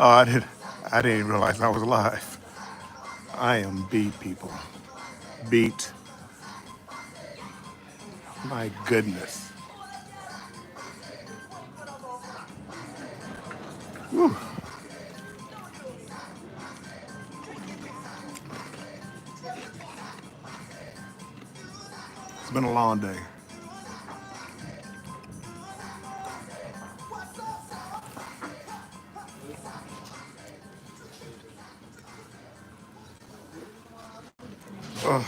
I didn't even realize I was alive. I am beat, people. Beat. My goodness. Whew. It's been a long day. Ugh.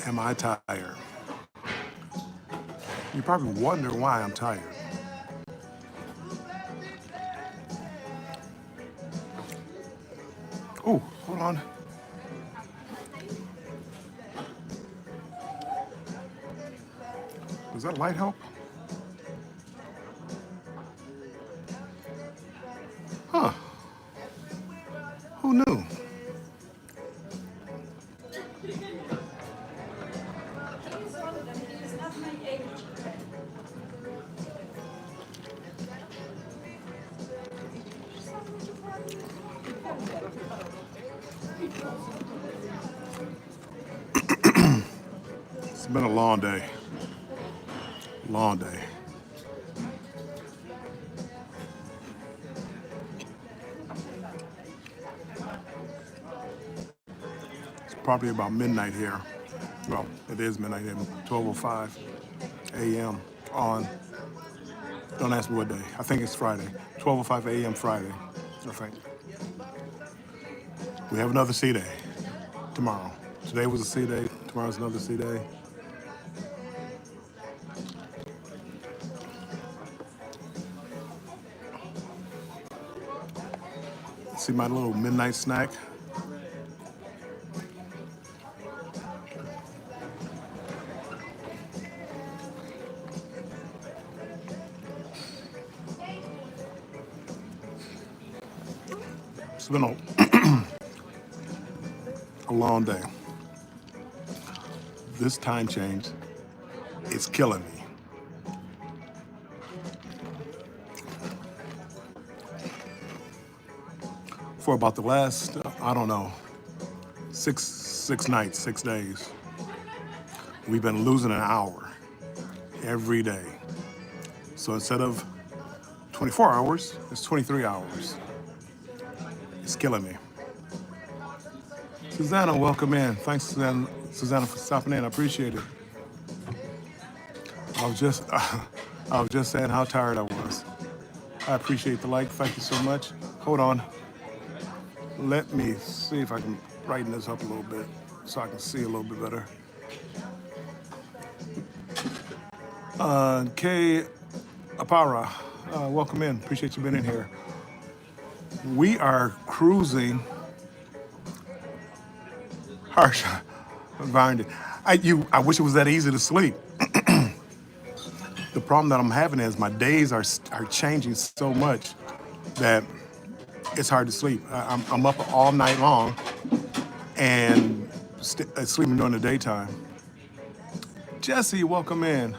Am I tired? You probably wonder why I'm tired. Oh, hold on. Does that light help? Huh. Who knew? It's been a long day. Long day. It's probably about midnight here. Well, it is midnight here, 12:05 a.m. on, don't ask me what day. I think it's Friday. 12:05 a.m. Friday, I think. We have another C day tomorrow. Today was a C day, tomorrow's another C day. See my little midnight snack? It's been a long day. This time change is killing me. For about the last, I don't know, six nights, 6 days, we've been losing an hour every day. So instead of 24 hours, it's 23 hours. It's killing me. Susanna, welcome in. Thanks, Susanna, for stopping in. I appreciate it. I was just, I was just saying how tired I was. I appreciate the like. Thank you so much. Hold on. Let me see if I can brighten this up a little bit so I can see a little bit better. Kay Apara, welcome in. Appreciate you being in here. We are cruising. Harsh environment. I wish it was that easy to sleep. The problem that I'm having is my days are changing so much that it's hard to sleep. I'm up all night long and sleeping during the daytime. Jesse, welcome in.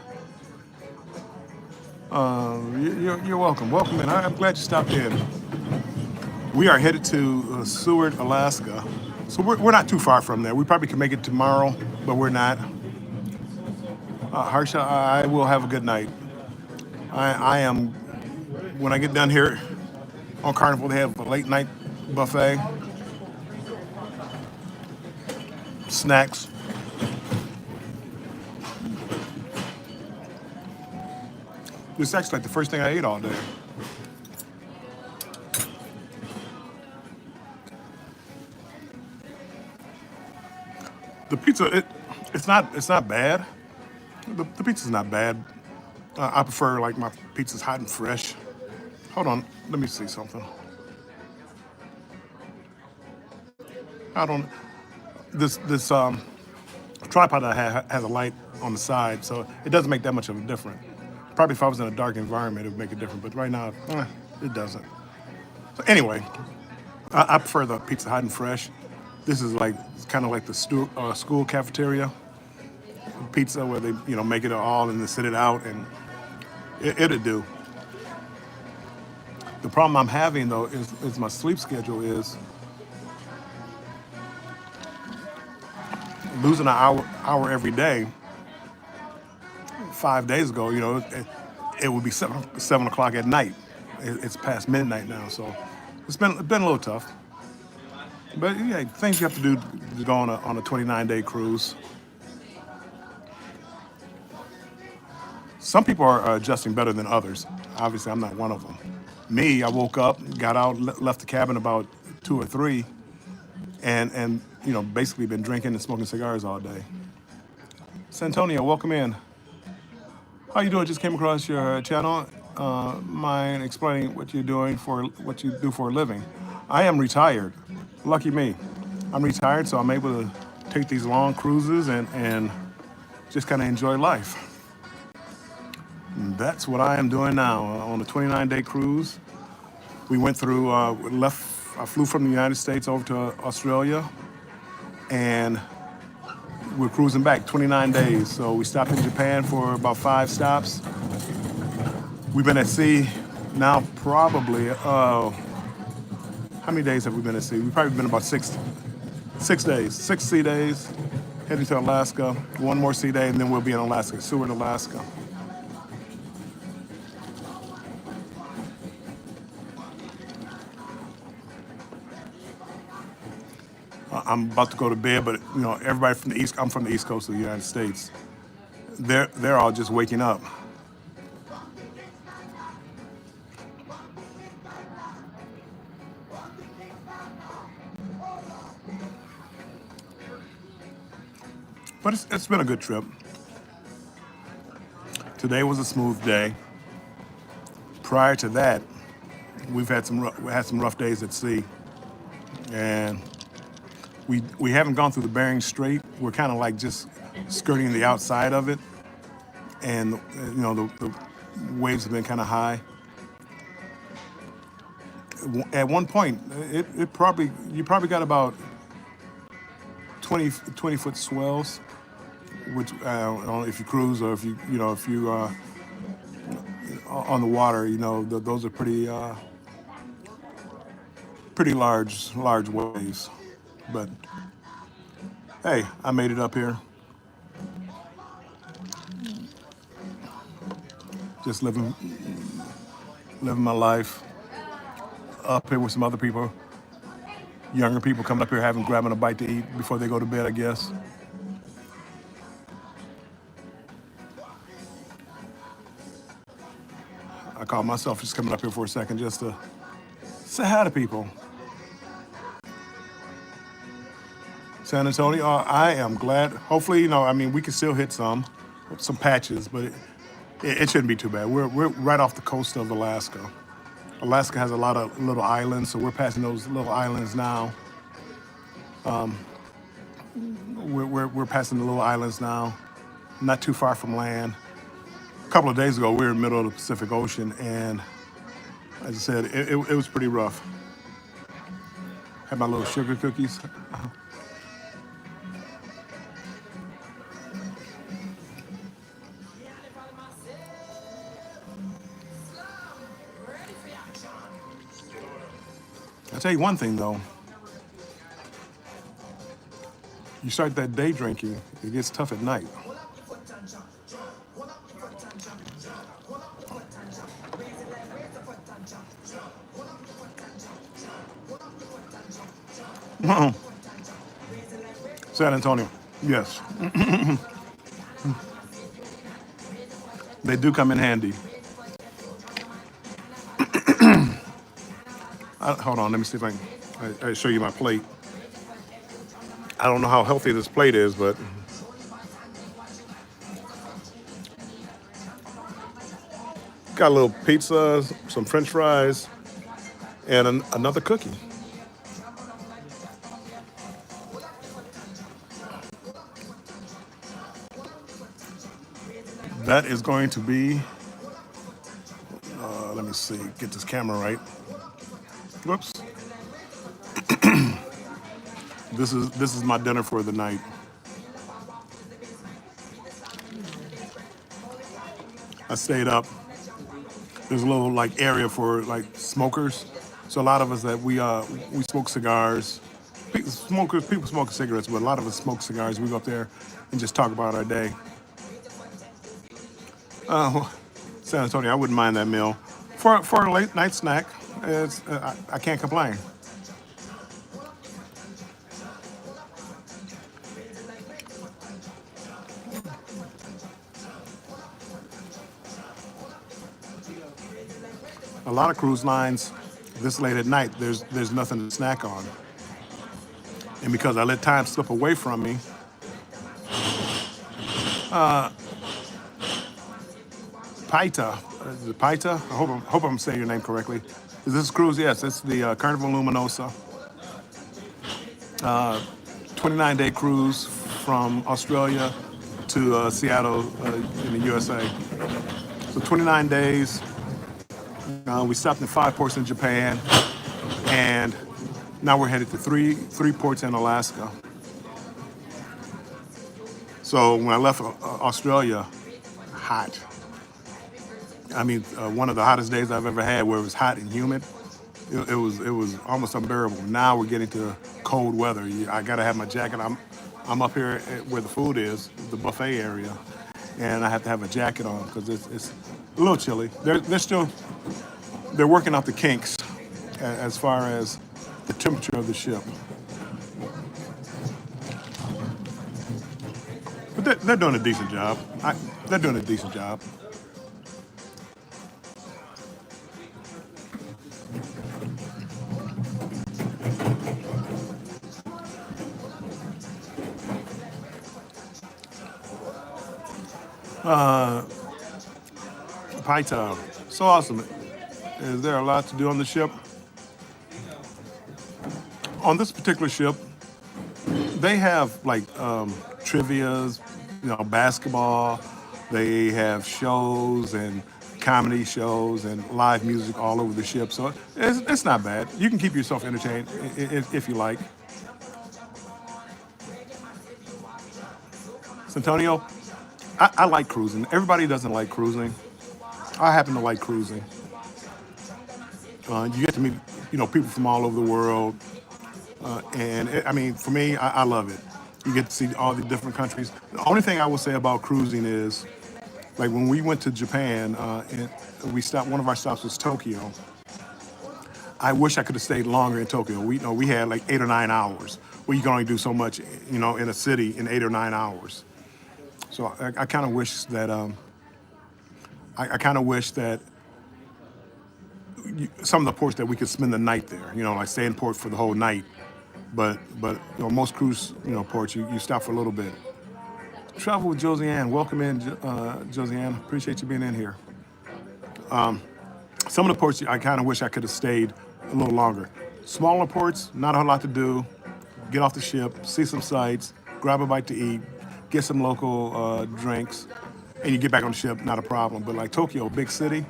You're welcome. Welcome in. I'm glad you stopped in. We are headed to Seward, Alaska. So we're not too far from there. We probably can make it tomorrow, but we're not. Harsha, I will have a good night. I am, when I get done here on Carnival, they have a late night buffet, snacks. This is actually like the first thing I ate all day. The pizza, it's not bad. The pizza's not bad. I prefer like my pizza's hot and fresh. Hold on, let me see something. I don't. This tripod I have has a light on the side, so it doesn't make that much of a difference. Probably if I was in a dark environment, it would make a difference. But right now, it doesn't. So anyway, I prefer the pizza hot and fresh. This is like kind of like the school cafeteria pizza where they make it all and then sit it out, and it'll do. The problem I'm having though is my sleep schedule is losing an hour every day. 5 days ago, it would be 7 o'clock at night. It's past midnight now, so it's been a little tough. But yeah, things you have to do to go on a 29-day cruise. Some people are adjusting better than others. Obviously, I'm not one of them. Me, I woke up, got out, left the cabin about 2 or 3, and basically been drinking and smoking cigars all day. Santonio, welcome in. How you doing? Just came across your channel. Mind explaining what you do for a living? I am retired. Lucky me. I'm retired, so I'm able to take these long cruises and just kind of enjoy life. And that's what I am doing now on a 29-day cruise. We went through, I flew from the United States over to Australia, and we're cruising back 29 days. So we stopped in Japan for about 5 stops. We've been at sea now probably, how many days have we been at sea? We've probably been about 6 days, 6 sea days, heading to Alaska, 1 more sea day, and then we'll be in Alaska, Seward, Alaska. I'm about to go to bed, but everybody from the East, I'm from the East Coast of the United States. They're all just waking up. But it's been a good trip. Today was a smooth day. Prior to that, we had some rough days at sea, and we haven't gone through the Bering Strait. We're kind of like just skirting the outside of it, and the waves have been kind of high. At one point, you probably got about 20-foot swells, which I don't know if you cruise or if you on the water, those are pretty large waves. But hey, I made it up here. Just living my life up here with some other people, younger people coming up here grabbing a bite to eat before they go to bed, I guess. I call myself just coming up here for a second just to say hi to people. San Antonio, I am glad. Hopefully, we can still hit some patches, but it shouldn't be too bad. We're right off the coast of Alaska. Alaska has a lot of little islands, so we're passing those little islands now. We're passing the little islands now, not too far from land. A couple of days ago, we were in the middle of the Pacific Ocean, and as I said, it was pretty rough. Had my little sugar cookies. I'll tell you one thing, though. You start that day drinking, it gets tough at night. San Antonio, yes. They do come in handy. Hold on, let me see if I show you my plate. I don't know how healthy this plate is, but got a little pizza, some French fries, and another cookie. That is going to be, let me see, get this camera right. Whoops. This is my dinner for the night. I stayed up. There's a little like area for like smokers. So a lot of us that we smoke cigars. People smoke cigarettes, but a lot of us smoke cigars. We go up there and just talk about our day. Uh, San Antonio, I wouldn't mind that meal for a late night snack. I can't complain. A lot of cruise lines this late at night, there's nothing to snack on, and because I let time slip away from me, Paita, is it Paita? Hope I'm saying your name correctly. Is this cruise? Yes, it's the Carnival Luminosa, 29-day cruise from Australia to Seattle in the USA. So 29 days. We stopped in 5 ports in Japan, and now we're headed to three ports in Alaska. So when I left Australia, hot. I mean, one of the hottest days I've ever had, where it was hot and humid. It was almost unbearable. Now we're getting to cold weather. I gotta have my jacket. I'm up here where the food is, the buffet area, and I have to have a jacket on because it's a little chilly. They're working out the kinks as far as the temperature of the ship. But they're doing a decent job. They're doing a decent job. Paita, so awesome. Is there a lot to do on the ship? On this particular ship, they have like trivias, basketball. They have shows and comedy shows and live music all over the ship. So it's not bad. You can keep yourself entertained if you like. Santonio, I like cruising. Everybody doesn't like cruising. I happen to like cruising. You get to meet, people from all over the world, and I mean, for me, I love it. You get to see all the different countries. The only thing I will say about cruising is, like when we went to Japan, and we stopped. One of our stops was Tokyo. I wish I could have stayed longer in Tokyo. We had like 8 or 9 hours, where you can only do so much, in a city in 8 or 9 hours. So I kind of wish that I kind of wish that some of the ports that we could spend the night there. Like stay in port for the whole night. But most cruise ports you stop for a little bit. Travel with Josiane. Welcome in, Josiane. Appreciate you being in here. Some of the ports I kind of wish I could have stayed a little longer. Smaller ports, not a whole lot to do. Get off the ship, see some sights, grab a bite to eat, get some local drinks, and you get back on the ship. Not a problem. But like Tokyo, big city,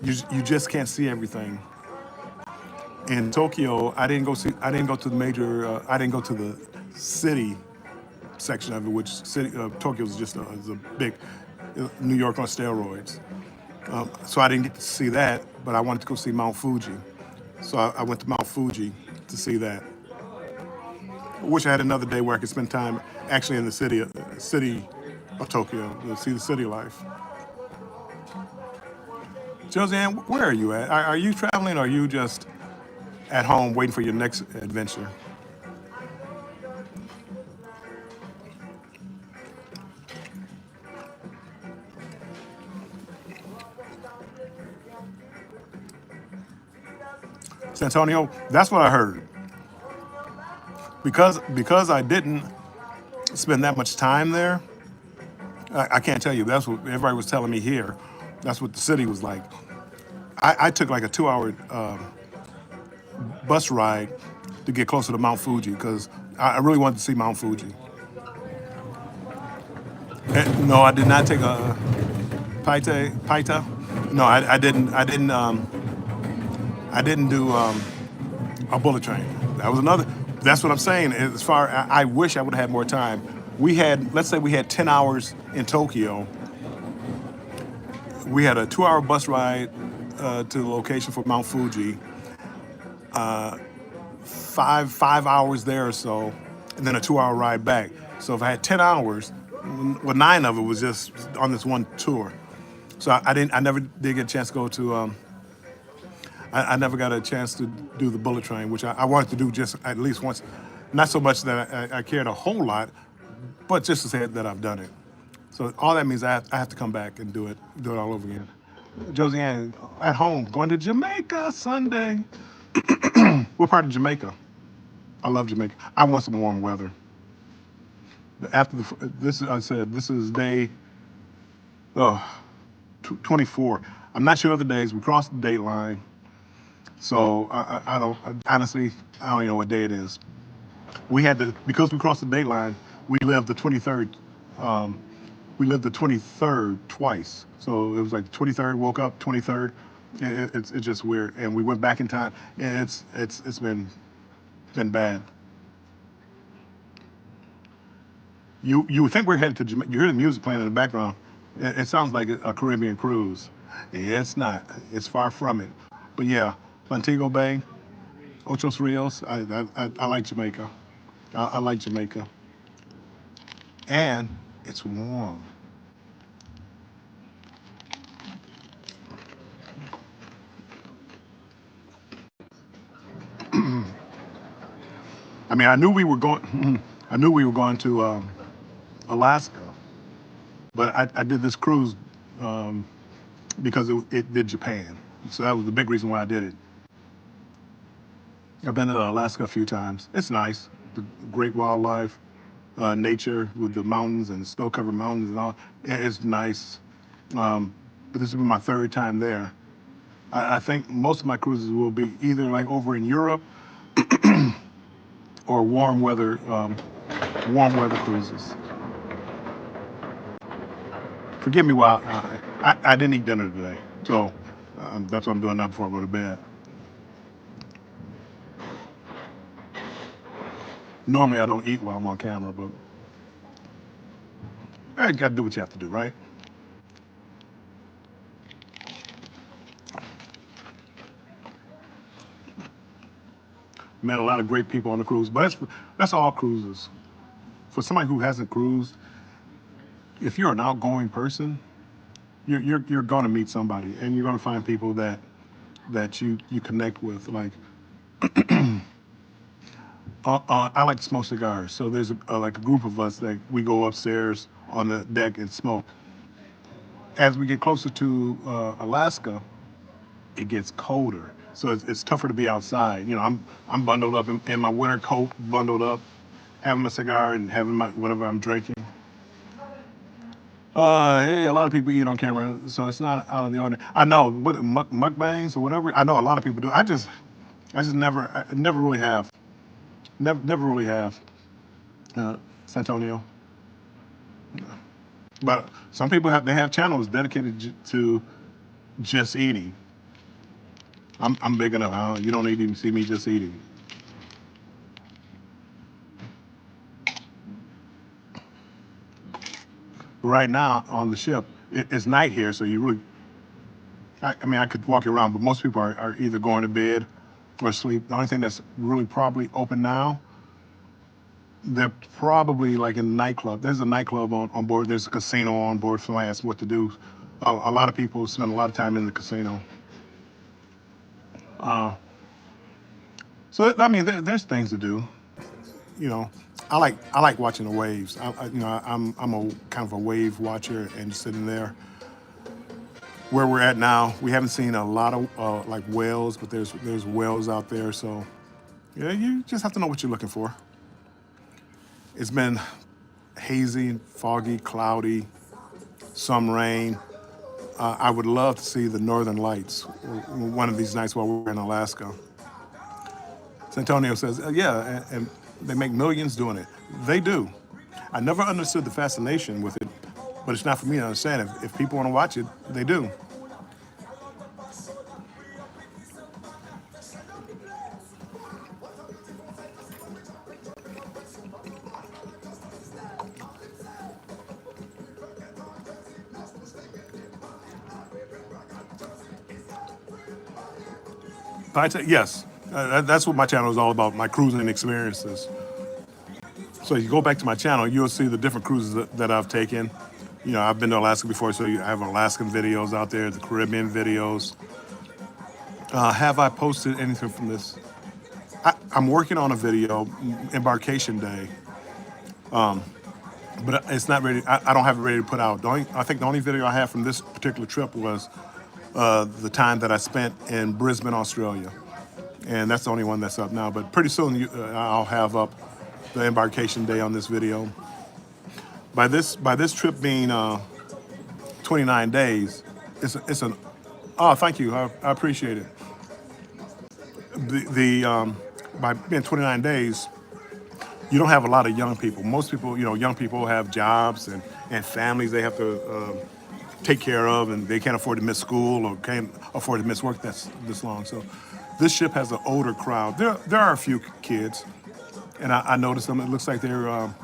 you just can't see everything. In Tokyo, I didn't go to the major. I didn't go to the city section of it, which Tokyo is a big New York on steroids. So I didn't get to see that, but I wanted to go see Mount Fuji. So I went to Mount Fuji to see that. I wish I had another day where I could spend time actually in the city of Tokyo to see the city life. Josiane, where are you at? Are you traveling, or are you just at home waiting for your next adventure? San Antonio, that's what I heard. Because I didn't spend that much time there, I can't tell you. That's what everybody was telling me here. That's what the city was like. I took like a 2-hour bus ride to get closer to Mount Fuji because I really wanted to see Mount Fuji. No, I did not take a Paita. No, I didn't. I didn't do a bullet train. That was another. That's what I'm saying. As far, I wish I would have had more time. We had, let's say we had 10 hours in Tokyo. We had a 2-hour bus ride to the location for Mount Fuji, 5 hours there or so, and then a 2-hour ride back. So if I had 10 hours, well, 9 of it was just on this one tour. So I never did get a chance to go to, I never got a chance to do the bullet train, which I wanted to do just at least once. Not so much that I cared a whole lot, but just to say that I've done it. So all that means I have to come back and do it all over again. Josiane, at home, going to Jamaica Sunday. What part of Jamaica? I love Jamaica. I want some warm weather. After this, I said this is day oh, 24. I'm not sure of the days. We crossed the date line, so I don't honestly. I don't even know what day it is. We had to because we crossed the date line. We lived the 23rd. Um, we lived the 23rd twice. So it was like the 23rd. Woke up 23rd. It's just weird. And we went back in time. And it's been bad. You would think we're headed to Jamaica. You hear the music playing in the background. It sounds like a Caribbean cruise. It's not. It's far from it. But yeah, Montego Bay, Ocho Rios. I like Jamaica. I like Jamaica, and it's warm. I mean, I knew we were going. I knew we were going to Alaska, but I did this cruise um, because it did Japan. So that was the big reason why I did it. I've been to Alaska a few times. It's nice. The great wildlife, nature with the mountains and snow-covered mountains and all. It's nice. But this will be my third time there. I think most of my cruises will be either like over in Europe or warm weather cruises. Forgive me while I didn't eat dinner today, so that's what I'm doing now before I go to bed. Normally I don't eat while I'm on camera, but you got to do what you have to do, right? Met a lot of great people on the cruise, but that's all cruises. For somebody who hasn't cruised, if you're an outgoing person, you're going to meet somebody, and you're going to find people that you connect with. I like to smoke cigars, so there's like a group of us that we go upstairs on the deck and smoke. As we get closer to Alaska, it gets colder, so it's tougher to be outside. I'm bundled up in my winter coat, bundled up, having a cigar and having my whatever I'm drinking. Hey, a lot of people eat on camera, so it's not out of the ordinary. I know what mukbangs or whatever. I know a lot of people do. I just never really have. Never really have. Santonio. But some people have channels dedicated to just eating. I'm big enough. You don't need to even see me just eating. Right now on the ship, it's night here, so you really. I mean, I could walk you around, but most people are either going to bed or sleep. The only thing that's really probably open now, they're probably like in a nightclub. There's a nightclub on board. There's a casino on board. If somebody asks what to do, a lot of people spend a lot of time in the casino. Uh, so I mean, there's things to do. You know, I like watching the waves. I'm a kind of a wave watcher and sitting there. Where we're at now, we haven't seen a lot of like whales, but there's whales out there. So yeah, you just have to know what you're looking for. It's been hazy, foggy, cloudy, some rain. I would love to see the northern lights one of these nights while we're in Alaska. Santonio says, yeah, and they make millions doing it. They do. I never understood the fascination with it, but it's not for me to understand. If people want to watch it, they do. Yes, that's what my channel is all about, my cruising experiences. So you go back to my channel, you'll see the different cruises that I've taken. You know, I've been to Alaska before, so you have Alaskan videos out there, the Caribbean videos. Have I posted anything from this? I'm working on a video, embarkation day, but it's not ready. I don't have it ready to put out. I think the only video I have from this particular trip was the time that I spent in Brisbane, Australia. And that's the only one that's up now. But pretty soon I'll have up the embarkation day on this video. By this trip being 29 days, it's an oh, thank you, I appreciate it. By being 29 days, you don't have a lot of young people. Most people, you know, young people have jobs and families they have to take care of, and they can't afford to miss school or can't afford to miss work this long. So this ship has an older crowd. There are a few kids, and I noticed them. It looks like they're a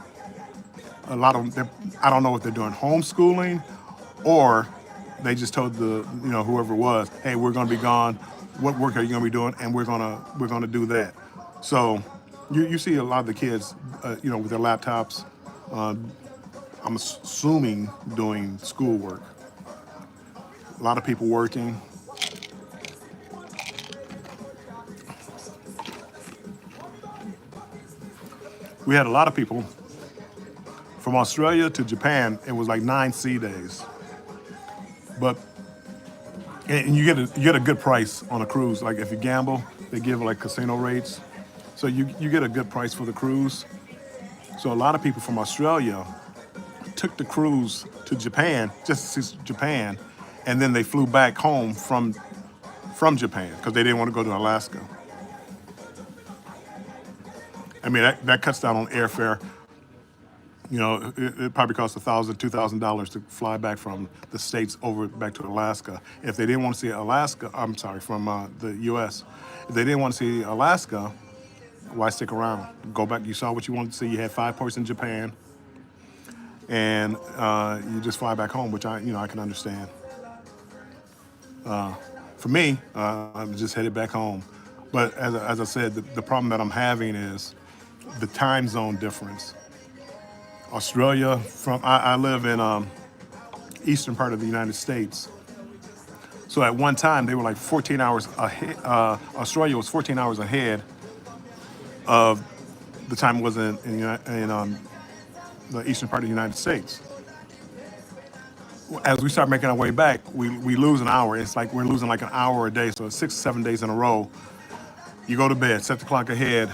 lot of them. I don't know if they're doing homeschooling or they just told whoever it was, hey, we're going to be gone. What work are you going to be doing? And we're gonna do that. So you see a lot of the kids, with their laptops. I'm assuming doing schoolwork. A lot of people working. We had a lot of people from Australia to Japan. It was like 9 sea days. And you get a good price on a cruise. Like if you gamble, they give like casino rates. So you get a good price for the cruise. So a lot of people from Australia took the cruise to Japan, just to see Japan, and then they flew back home from Japan because they didn't want to go to Alaska. I mean, that cuts down on airfare. You know, it probably costs $1,000, $2,000 to fly back from the States over back to Alaska. If they didn't want to see Alaska, I'm sorry, from the U.S. If they didn't want to see Alaska, why stick around? Go back. You saw what you wanted to see. You had 5 ports in Japan, and you just fly back home, which I can understand. For me, I'm just headed back home. But as I said, the problem that I'm having is the time zone difference. Australia, I live in eastern part of the United States. So at one time they were like 14 hours ahead. Australia was 14 hours ahead of the time it was in the eastern part of the United States. As we start making our way back, we lose an hour. It's like we're losing like an hour a day. So 6 or 7 days in a row, you go to bed, set the clock ahead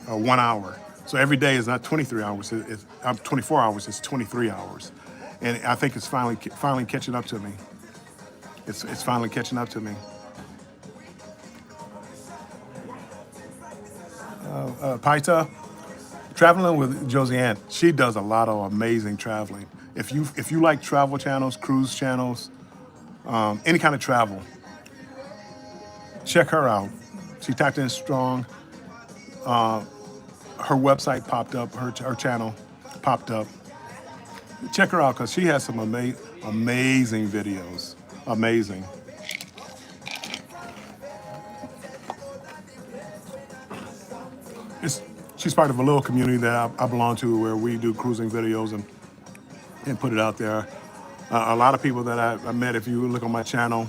1 hour. So every day is not 23 hours, it's 24 hours, it's 23 hours. And I think it's finally catching up to me. It's finally catching up to me. Paita, traveling with Josie Ann, she does a lot of amazing traveling. If you like travel channels, cruise channels, any kind of travel, check her out. She typed in strong. Her website popped up, her channel popped up. Check her out because she has some amazing videos. Amazing. She's part of a little community that I belong to where we do cruising videos and put it out there. A lot of people that I met, if you look on my channel,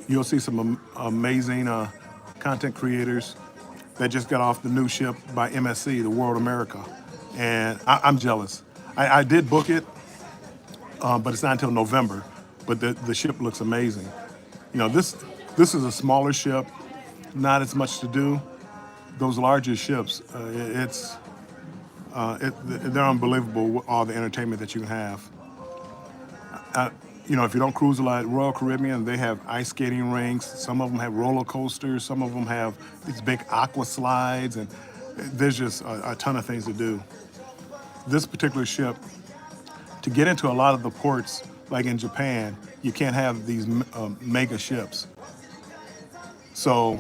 you'll see some amazing content creators that just got off the new ship by MSC, the World America. And I'm jealous. I did book it, but it's not until November. But the ship looks amazing. You know, this is a smaller ship, not as much to do. Those larger ships, they're unbelievable, all the entertainment that you can have. If you don't cruise a lot, Royal Caribbean, they have ice skating rinks. Some of them have roller coasters. Some of them have these big aqua slides, and there's just a ton of things to do. This particular ship, to get into a lot of the ports, like in Japan, you can't have these mega ships. So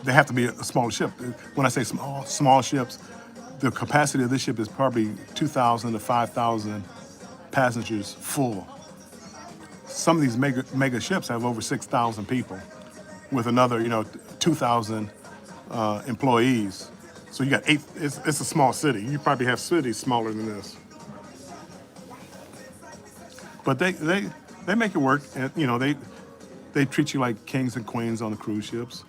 they have to be a smaller ship. When I say small ships, the capacity of this ship is probably 2,000 to 5,000 passengers full. some of these mega ships have over 6,000 people, with another 2,000 employees. So you got eight. It's a small city. You probably have cities smaller than this, but they make it work, and they treat you like kings and queens on the cruise ships.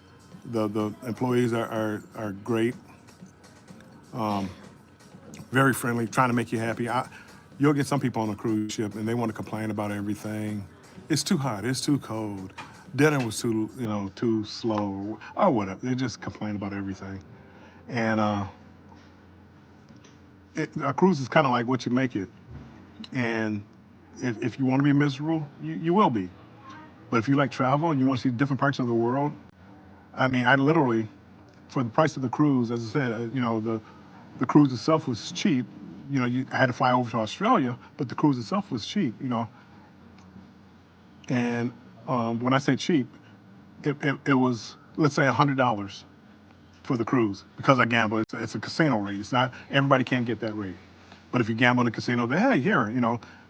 The employees are great, very friendly, trying to make you happy. You'll get some people on a cruise ship and they want to complain about everything. It's too hot. It's too cold. Dinner was too slow or whatever. They just complain about everything. And a cruise is kind of like what you make it. And if you want to be miserable, you will be. But if you like travel and you want to see different parts of the world, I mean, I literally, for the price of the cruise, as I said, the cruise itself was cheap. I had to fly over to Australia, but the cruise itself was cheap. And when I say cheap, it was, let's say, $100 for the cruise because I gamble. It's a casino rate. It's not everybody can't get that rate. But if you gamble in a casino, they hey here,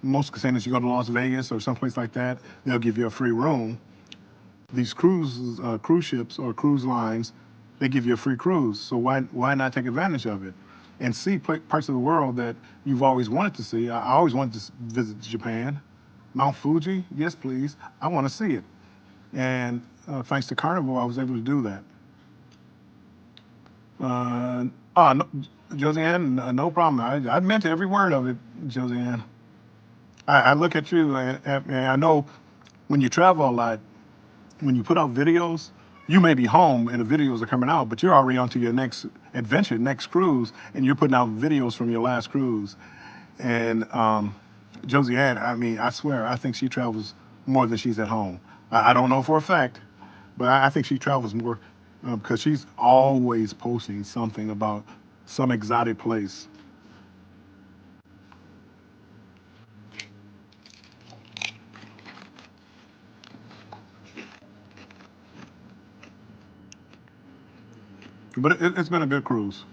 most casinos you go to Las Vegas or someplace like that, they'll give you a free room. These cruise ships or cruise lines, they give you a free cruise. So why not take advantage of it and see parts of the world that you've always wanted to see? I always wanted to visit Japan, Mount Fuji. Yes, please. I want to see it. And thanks to Carnival, I was able to do that. No, Josiane, no problem. I meant every word of it, Josiane. I look at you and I know when you travel a lot, when you put out videos, you may be home and the videos are coming out, but you're already on to your next adventure, next cruise, and you're putting out videos from your last cruise. And Josiane, I mean, I swear, I think she travels more than she's at home. I don't know for a fact, but I think she travels more because she's always posting something about some exotic place. But it's been a good cruise.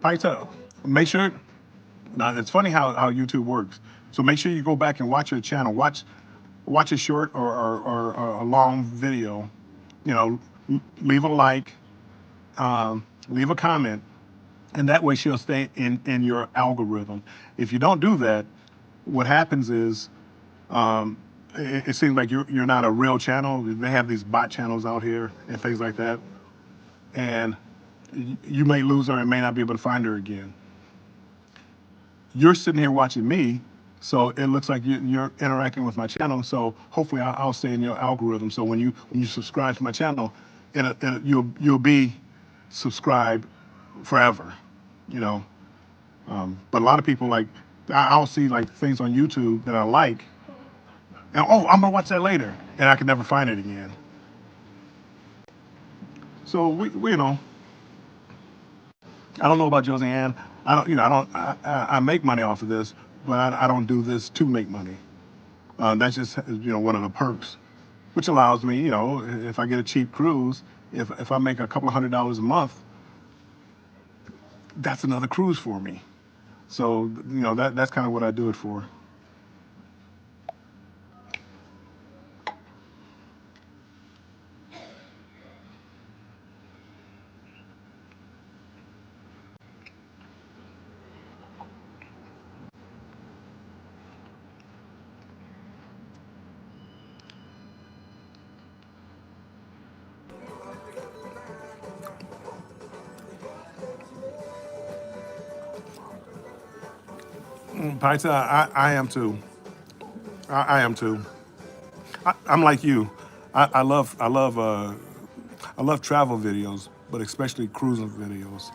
Paita, make sure. Now it's funny how YouTube works. So make sure you go back and watch her channel. Watch a short or a long video. Leave a like, leave a comment, and that way she'll stay in your algorithm. If you don't do that, what happens is it seems like you're not a real channel. They have these bot channels out here and things like that, and you may lose her and may not be able to find her again. You're sitting here watching me, so it looks like you're interacting with my channel. So hopefully I'll stay in your algorithm. So when you subscribe to my channel, you'll be subscribed forever. You know, but a lot of people like I'll see like things on YouTube that I like, and oh, I'm gonna watch that later, and I can never find it again. So I don't know about Josiane. I don't, I don't, I make money off of this, but I don't do this to make money. That's just one of the perks, which allows me, if I get a cheap cruise, if I make a couple of $100 a month, that's another cruise for me. So that's kind of what I do it for. Paita, I am too. I am too. I'm like you. I love travel videos, but especially cruising videos,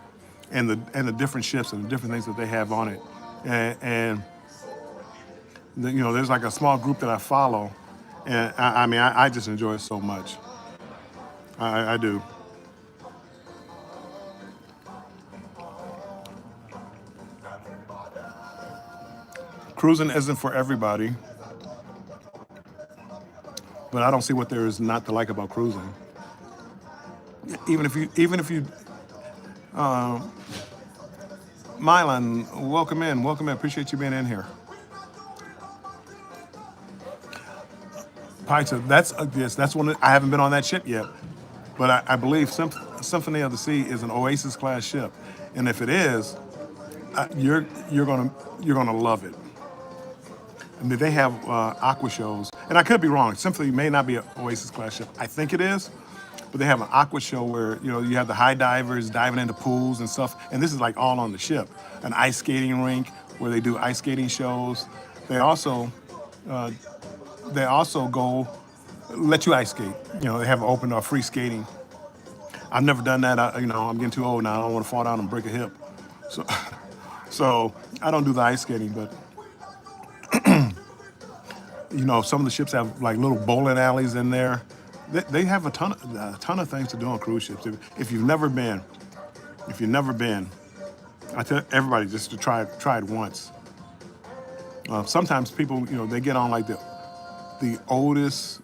and the different ships and the different things that they have on it, and there's like a small group that I follow, and I mean I just enjoy it so much. I do. Cruising isn't for everybody, but I don't see what there is not to like about cruising. Even if you Mylan, welcome in. Welcome in. Appreciate you being in here. Pizza. That's yes. That's one. I haven't been on that ship yet, but I believe Symphony of the Sea is an Oasis class ship, and if it is, you're gonna love it. I mean, they have aqua shows, and I could be wrong. Symphony may not be an Oasis class ship. I think it is, but they have an aqua show where you have the high divers diving into pools and stuff, and this is like all on the ship. An ice skating rink where they do ice skating shows. They also uh, they also go let you ice skate. They have open or free skating. I've never done that. I'm getting too old now. I don't want to fall down and break a hip, so so I don't do the ice skating. But some of the ships have like little bowling alleys in there. They have a ton of things to do on cruise ships. If you've never been, I tell everybody just to try it once. Sometimes people, they get on like the oldest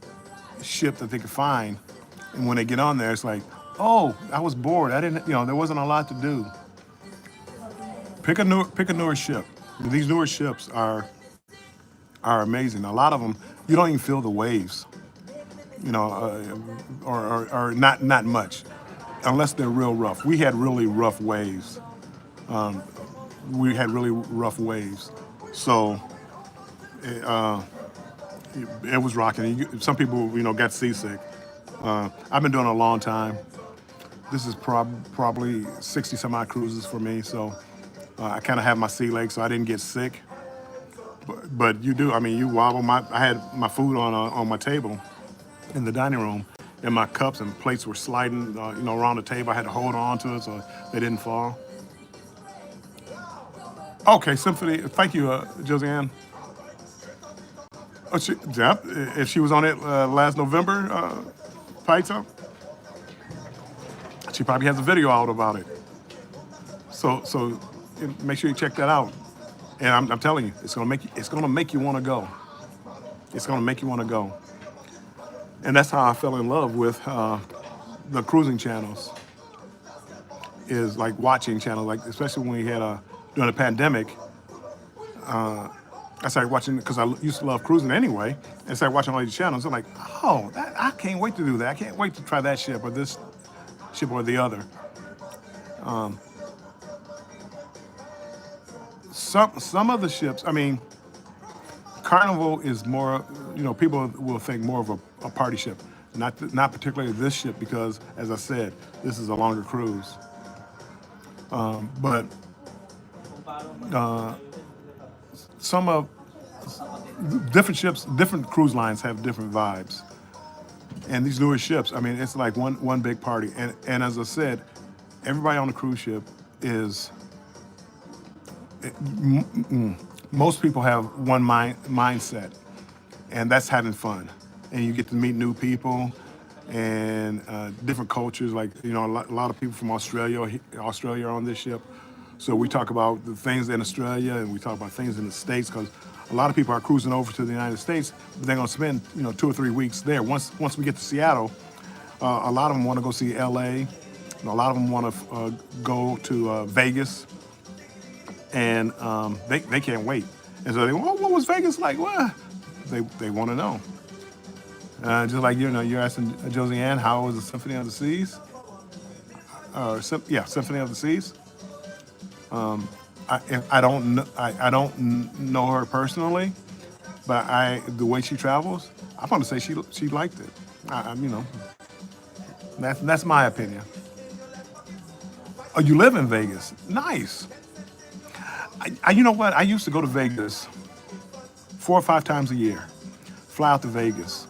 ship that they could find, and when they get on there, it's like, oh, I was bored. I didn't, there wasn't a lot to do. Pick a newer ship. These newer ships are amazing. A lot of them, you don't even feel the waves, or not much, unless they're real rough. We had really rough waves. So it was rocking. Some people, got seasick. I've been doing it a long time. This is probably 60 some odd cruises for me. So I kind of have my sea legs, so I didn't get sick. But you do. I mean, you wobble. I had my food on my table in the dining room, and my cups and plates were sliding, around the table. I had to hold on to it so they didn't fall. Okay, Symphony. Thank you, Josiane. Oh, yep. If she was on it last November, Pizza, she probably has a video out about it. So make sure you check that out. And I'm telling you, it's gonna make you want to go. It's gonna make you want to go. And that's how I fell in love with the cruising channels. Is like watching channels, like especially when we had during the pandemic. I started watching because I used to love cruising anyway, and started watching all these channels. I'm like, oh, I can't wait to do that. I can't wait to try that ship or this ship or the other. Some of the ships, I mean, Carnival is more, people will think more of a party ship, not particularly this ship because, as I said, this is a longer cruise. But some of different ships, different cruise lines have different vibes, and these newer ships, I mean, it's like one big party. And as I said, everybody on the cruise ship is. Most people have one mindset, and that's having fun. And you get to meet new people and different cultures. Like a lot of people from Australia are on this ship. So we talk about the things in Australia, and we talk about things in the States, because a lot of people are cruising over to the United States, but they're going to spend 2 or 3 weeks there. Once we get to Seattle, a lot of them want to go see LA. A lot of them want to go to Vegas. And they can't wait. And so they go, oh, what was Vegas like? Well, they want to know. Just like, you're asking Josiane, how was the Symphony of the Seas? Symphony of the Seas. I don't know her personally, but the way she travels, I'm going to say she liked it. That's my opinion. Oh, you live in Vegas? Nice. You know what? I used to go to Vegas 4 or 5 times a year, fly out to Vegas.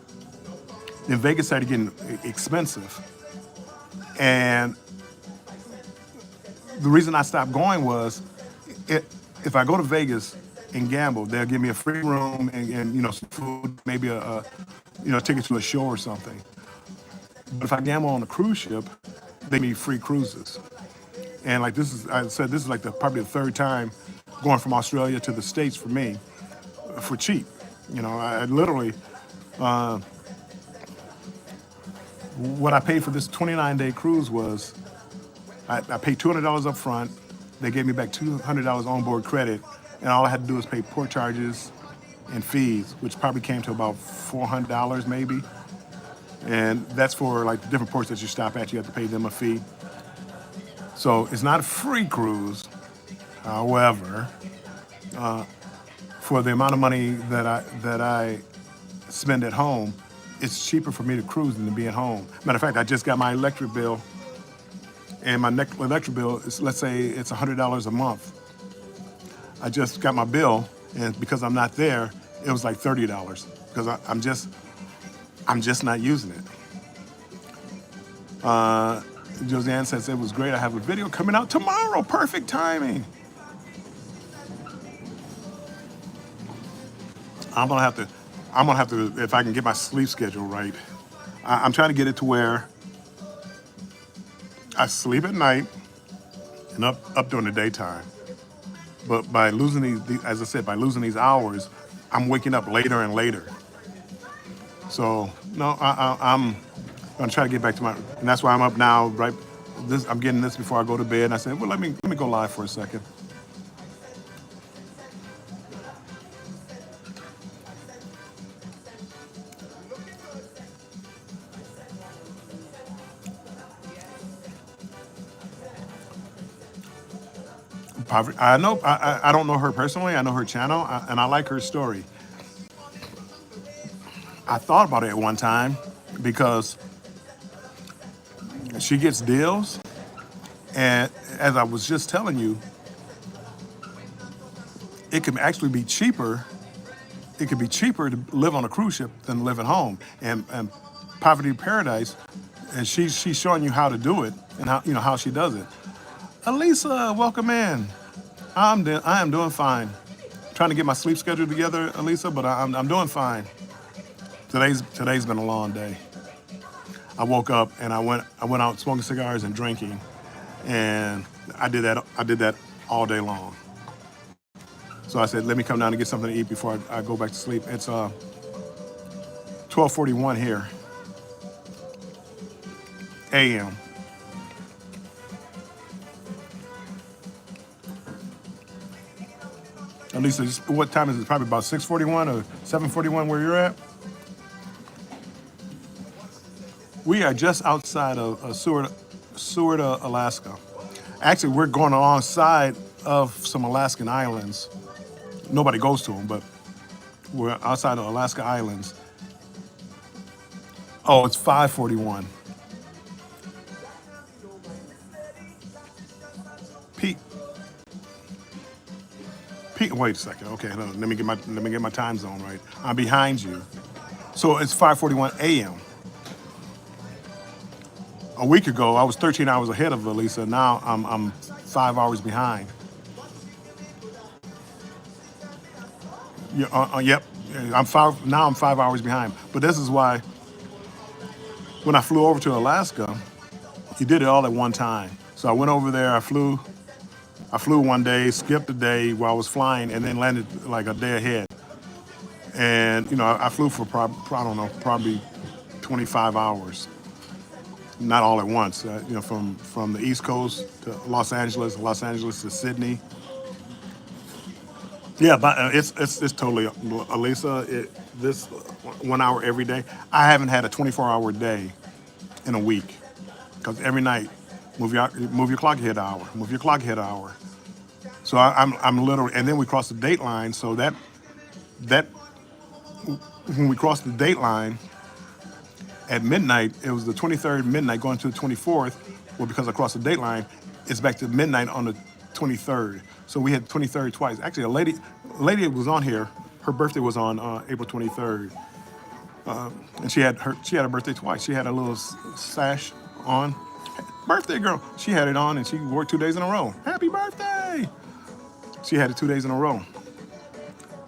Then Vegas started getting expensive. And the reason I stopped going was if I go to Vegas and gamble, they'll give me a free room and some food, maybe a ticket to a show or something. But if I gamble on a cruise ship, they give me free cruises. And like this is like probably the 3rd time going from Australia to the States for me, for cheap. I literally, what I paid for this 29-day cruise was, I paid $200 up front, They gave me back $200 onboard credit, and all I had to do was pay port charges and fees, which probably came to about $400 maybe. And that's for like the different ports that you stop at. You have to pay them a fee. So it's not a free cruise. However, for the amount of money that I spend at home, it's cheaper for me to cruise than to be at home. Matter of fact, I just got my electric bill, and my electric bill is, let's say it's $100 a month. I just got my bill, and because I'm not there, it was like $30 because I'm just not using it. Josiane says it was great. I have a video coming out tomorrow. Perfect timing. I'm gonna have to, if I can get my sleep schedule right. I'm trying to get it to where I sleep at night and up during the daytime. But by losing as I said, by losing these hours, I'm waking up later and later. So no, I'm gonna try to get back to and that's why I'm up now. Right, I'm getting this before I go to bed. And I said, well, let me go live for a second. I know. I don't know her personally. I know her channel, and I like her story. I thought about it at one time because she gets deals, and as I was just telling you, it can actually be cheaper. It could be cheaper to live on a cruise ship than live at home. And Poverty Paradise, and she's showing you how to do it and how she does it. Elisa, welcome in. I am doing fine. Trying to get my sleep schedule together, Elisa, but I'm doing fine. Today's been a long day. I woke up and I went out smoking cigars and drinking, and I did that all day long. So I said, let me come down and get something to eat before I go back to sleep. It's 12:41 here, a.m. At least what time is it? Probably about 6:41 or 7:41 where you're at. We are just outside of Seward, Alaska. Actually, we're going alongside of some Alaskan islands. Nobody goes to them, but we're outside of Alaska Islands. Oh, it's 5:41. Pete, wait a second. Okay, let me get my time zone right. I'm behind you. So it's 5:41 a.m. A week ago, I was 13 hours ahead of Elisa. Now I'm 5 hours behind. Yep, I'm 5 hours behind. But this is why when I flew over to Alaska, you did it all at one time. So I went over there. I flew one day, skipped a day while I was flying, and then landed like a day ahead. And I flew for probably 25 hours. Not all at once, from the East Coast to Los Angeles to Sydney. Yeah, but it's totally, Elisa. This 1 hour every day. I haven't had a 24-hour day in a week because every night move your clock ahead an hour, move your clock ahead an hour. So I'm literally, and then we cross the date line. So that when we crossed the date line at midnight, it was the 23rd midnight going to the 24th. Well, because I crossed the date line, it's back to midnight on the 23rd. So we had 23rd twice. Actually, a lady was on here. Her birthday was on April 23rd, and she had her birthday twice. She had a little sash on. Birthday girl. She had it on, and she wore it 2 days in a row. Happy birthday! She had it 2 days in a row.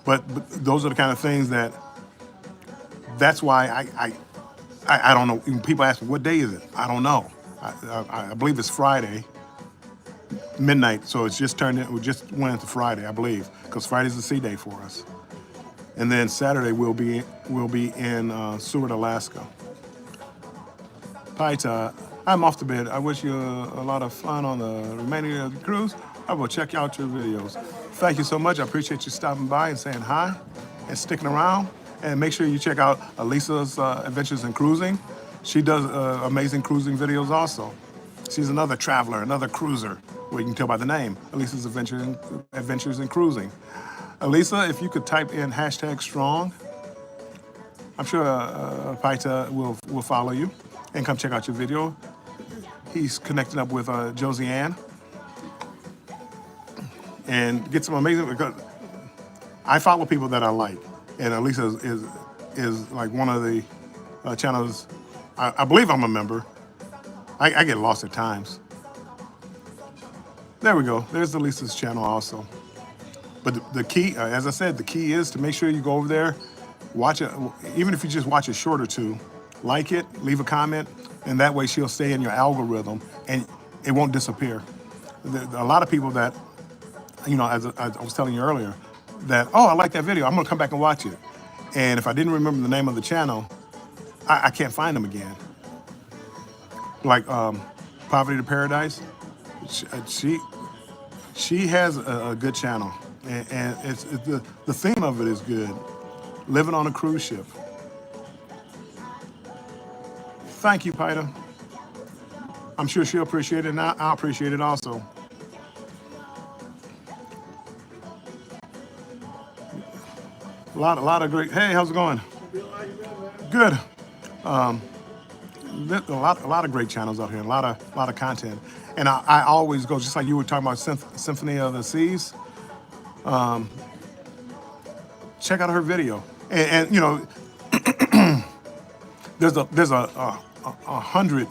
But those are the kind of things that's why I don't know. When people ask me, what day is it? I don't know. I believe it's Friday, midnight. So it's just we just went into Friday, I believe, because Friday's the sea day for us. And then Saturday we'll be in Seward, Alaska. Paita, I'm off to bed. I wish you a lot of fun on the remainder of the cruise. I will check out your videos. Thank you so much. I appreciate you stopping by and saying hi and sticking around. And make sure you check out Elisa's Adventures in Cruising. She does amazing cruising videos also. She's another traveler, another cruiser. Well, you can tell by the name, Elisa's Adventures in Cruising. Elisa, if you could type in #strong, I'm sure Paita will follow you and come check out your video. He's connecting up with Josiane and get some amazing, because I follow people that I like, and Elisa is like one of the channels. I believe I'm a member. I get lost at times. There we go. There's Elisa's channel also. But the key, as I said, the key is to make sure you go over there, watch it, even if you just watch a short or two, like it, leave a comment, and that way she'll stay in your algorithm and it won't disappear. A lot of people that, as I was telling you earlier, that, oh, I like that video, I'm gonna come back and watch it. And if I didn't remember the name of the channel, I can't find them again. Like Poverty to Paradise, she has a good channel, and it's the theme of it is good. Living on a cruise ship. Thank you, Paita. I'm sure she'll appreciate it, and I'll appreciate it also. A lot of great. Hey, how's it going? Good. A lot of great channels out here, a lot of content, and I always go, just like you were talking about Symphony of the Seas. Check out her video, and there's a 100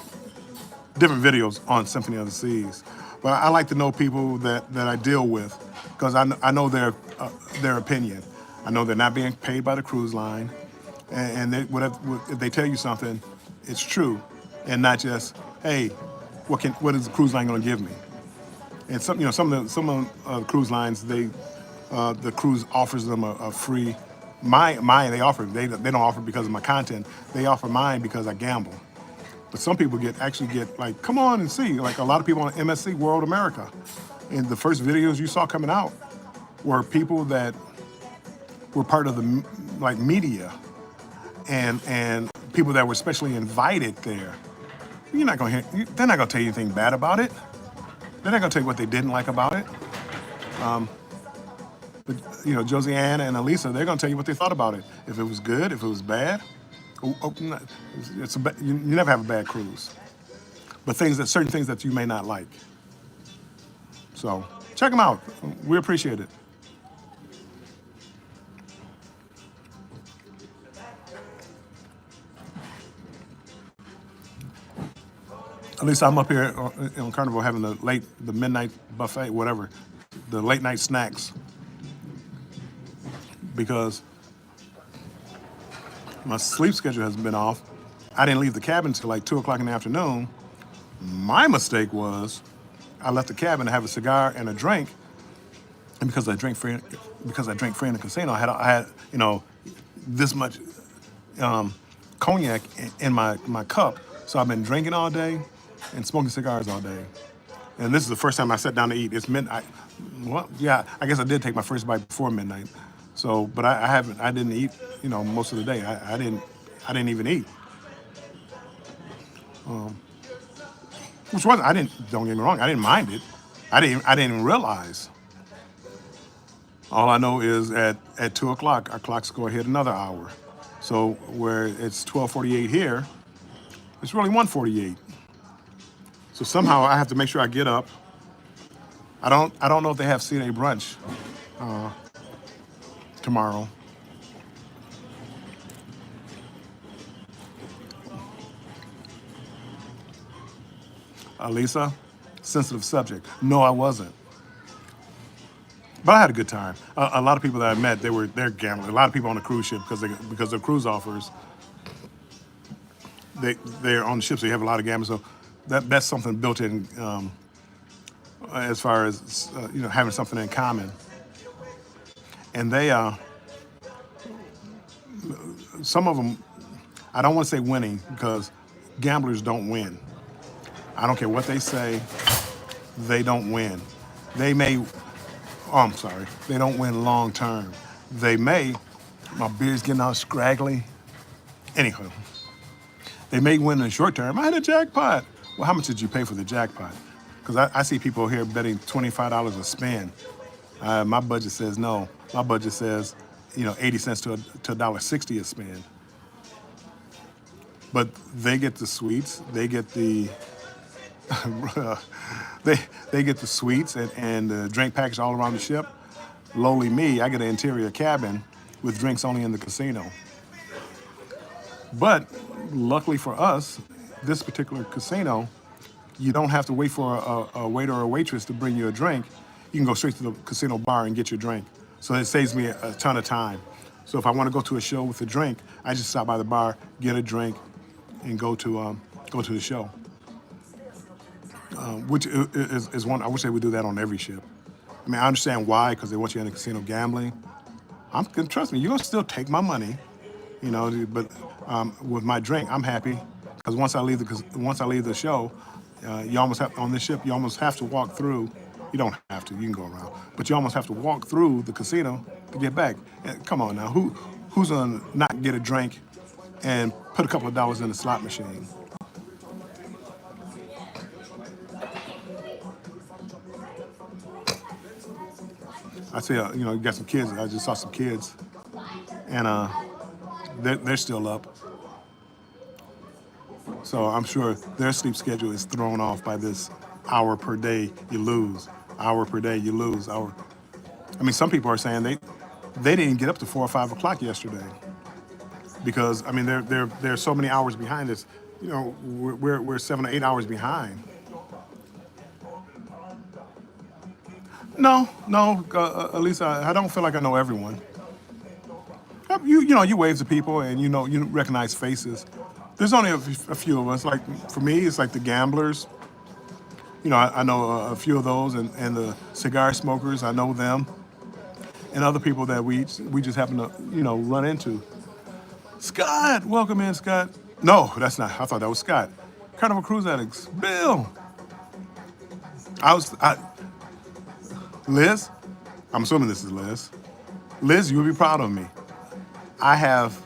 different videos on Symphony of the Seas, but I like to know people that I deal with, because I know their opinion. I know they're not being paid by the cruise line, and if they tell you something, it's true, and not just, hey, what is the cruise line going to give me? And some of the cruise lines, the cruise offers them a free. Mine they offer. They don't offer because of my content. They offer mine because I gamble. But some people actually get like, come on and see. Like a lot of people on MSC World America, and the first videos you saw coming out were people that were part of the media, and people that were specially invited there. They're not gonna tell you anything bad about it. They're not gonna tell you what they didn't like about it. But Josiane and Elisa, they're gonna tell you what they thought about it. If it was good, if it was bad. You never have a bad cruise. But certain things that you may not like. So check them out. We appreciate it. At least I'm up here on Carnival having the midnight buffet, whatever, the late night snacks, because my sleep schedule has been off. I didn't leave the cabin until like 2 o'clock in the afternoon. My mistake was I left the cabin to have a cigar and a drink, and because I drank free in the casino, I had this much cognac in my cup. So I've been drinking all day and smoking cigars all day. And this is the first time I sat down to eat. It's midnight. Well, yeah, I guess I did take my first bite before midnight. So, but I didn't eat, most of the day. I didn't even eat. Don't get me wrong, I didn't mind it. I didn't even realize. All I know is at 2 o'clock, our clocks go ahead another hour. So where it's 12:48 here, it's really 1:48. So somehow I have to make sure I get up. I don't know if they have CNA brunch tomorrow. Lisa, sensitive subject. No, I wasn't. But I had a good time. A lot of people that I met, they're gambling. A lot of people on the cruise ship because their cruise offers. They're on the ship, so you have a lot of gambling. So that's something built in as far as having something in common. And they some of them, I don't want to say winning, because gamblers don't win. I don't care what they say, they don't win. They may, oh, I'm sorry, they don't win long term. They may, my beard's getting all scraggly. Anyhow, they may win in the short term. I had a jackpot. Well, how much did you pay for the jackpot? Because I see people here betting $25 a spin. My budget says no. My budget says, 80 cents to $1.60 a spin. But they get the sweets. They get the they get the sweets and the drink package all around the ship. Lowly me, I get an interior cabin with drinks only in the casino. But luckily for us, this particular casino, you don't have to wait for a waiter or a waitress to bring you a drink. You can go straight to the casino bar and get your drink. So it saves me a ton of time. So if I want to go to a show with a drink, I just stop by the bar, get a drink, and go to the show. Which is one. I wish they would do that on every ship. I mean, I understand why, because they want you in the casino gambling. Trust me, you're gonna still take my money, But with my drink, I'm happy because once I leave the show, you almost have on this ship. You almost have to walk through. You don't have to. You can go around, but you almost have to walk through the casino to get back. And come on now, who's gonna not get a drink and put a couple of dollars in the slot machine? I see, you got some kids. I just saw some kids, and they're still up. So I'm sure their sleep schedule is thrown off by this hour per day you lose, hour per day you lose. Hour. I mean, some people are saying they didn't get up to 4 or 5 o'clock yesterday because I mean they're so many hours behind us. We're 7 or 8 hours behind. No, at least I don't feel like I know everyone. You wave to people and you recognize faces. There's only a few of us. Like for me, it's like the gamblers. I know a few of those, and the cigar smokers. I know them, and other people that we just happen to run into. Scott, welcome in, Scott. No, that's not. I thought that was Scott. Carnival Cruise Addicts, Bill. Liz. I'm assuming this is Liz. Liz, you'll be proud of me. I have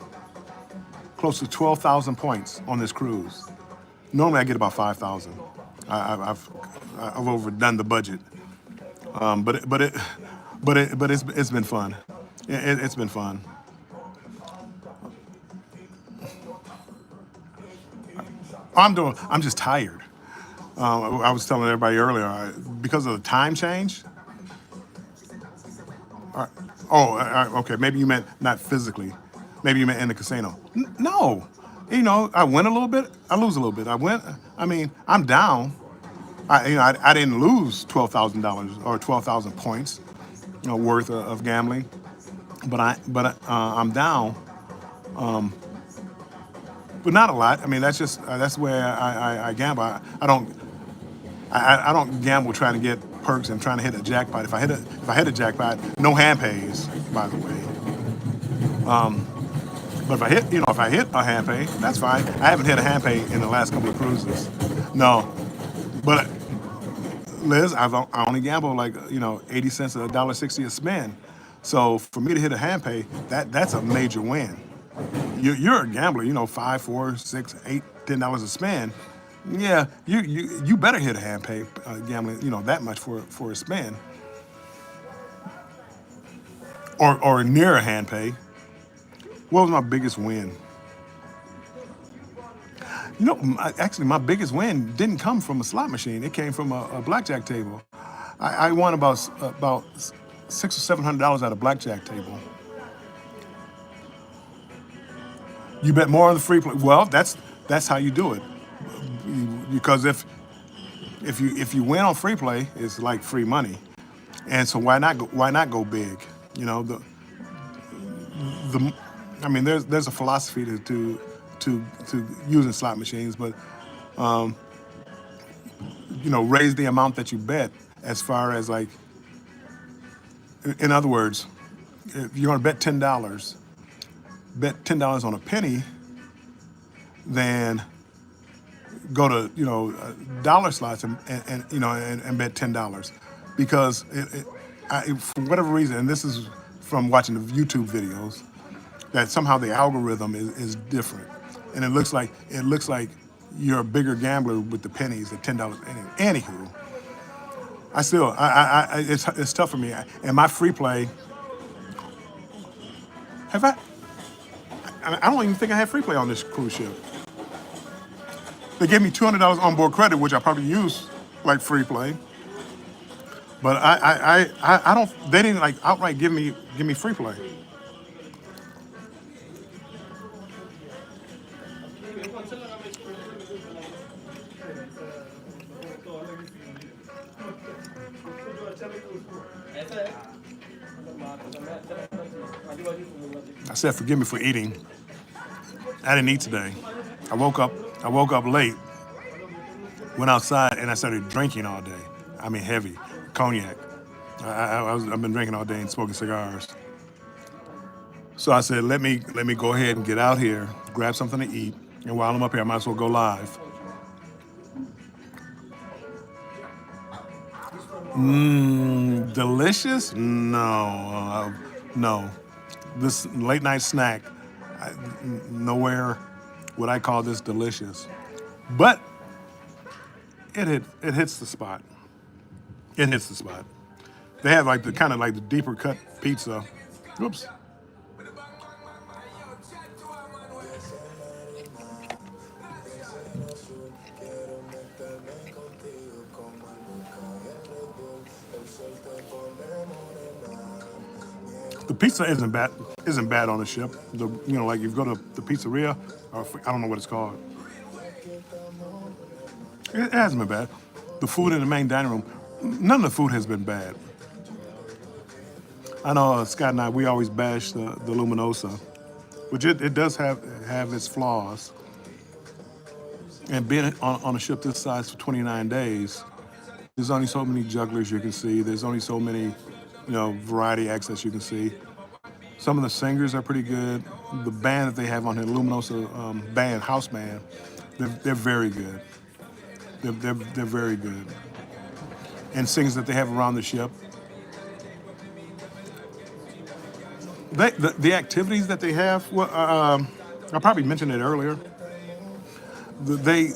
close to 12,000 points on this cruise. Normally, I get about 5,000. I've overdone the budget, but it's been fun. It's been fun. I'm just tired. I was telling everybody earlier because of the time change. Okay. Maybe you meant not physically. Maybe you meant in the casino. No, I win a little bit, I lose a little bit. I'm down. I didn't lose $12,000 or 12,000 points, worth of gambling, but I'm down, but not a lot. I mean, that's where I gamble. I don't gamble trying to get perks and trying to hit a jackpot. If I hit a jackpot, no hand pays, by the way. But if I hit a hand pay, that's fine. I haven't hit a hand pay in the last couple of cruises. No, but Liz, I only gamble like 80 cents to $1.60 a spin. So for me to hit a hand pay, that's a major win. You're a gambler, $5, $4, $6, $8, $10 a spin. Yeah, you better hit a hand pay gambling, that much for a spin, or near a hand pay. What was my biggest win? Actually, my biggest win didn't come from a slot machine. It came from a blackjack table. I won about $600 or $700 at a blackjack table. You bet more on the free play. Well, that's how you do it. Because if you win on free play, it's like free money, and so why not go big? There's a philosophy to using slot machines, but raise the amount that you bet as far as like, in other words, if you're gonna bet $10, bet $10 on a penny, then go to dollar slots and bet $10. because for whatever reason, and this is from watching the YouTube videos, that somehow the algorithm is different, and it looks like you're a bigger gambler with the pennies at $10. Anywho, it's tough for me. And my free play, have I don't even think I had free play on this cruise ship. They gave me $200 onboard credit, which I probably use like free play. But I don't. They didn't like outright give me free play. I said, forgive me for eating. I didn't eat today. I woke up. I woke up late. Went outside and I started drinking all day. I mean, heavy cognac. I've been drinking all day and smoking cigars. So I said, let me go ahead and get out here, grab something to eat, and while I'm up here, I might as well go live. Delicious? No, no. This late night snack, nowhere would I call this delicious, but it hits the spot. It hits the spot. They have like the kind of like the deeper cut pizza. Oops. The pizza isn't bad on the ship. Like you go to the pizzeria, or I don't know what it's called. It hasn't been bad. The food in the main dining room, none of the food has been bad. I know Scott and I, we always bash the Luminosa, which it does have its flaws. And being on a ship this size for 29 days, there's only so many jugglers you can see. There's only so many, variety acts that you can see. Some of the singers are pretty good. The band that they have on here, Luminosa band, house band, they're very good. They're very good. And singers that they have around the ship. The activities that they have, well, I probably mentioned it earlier. They,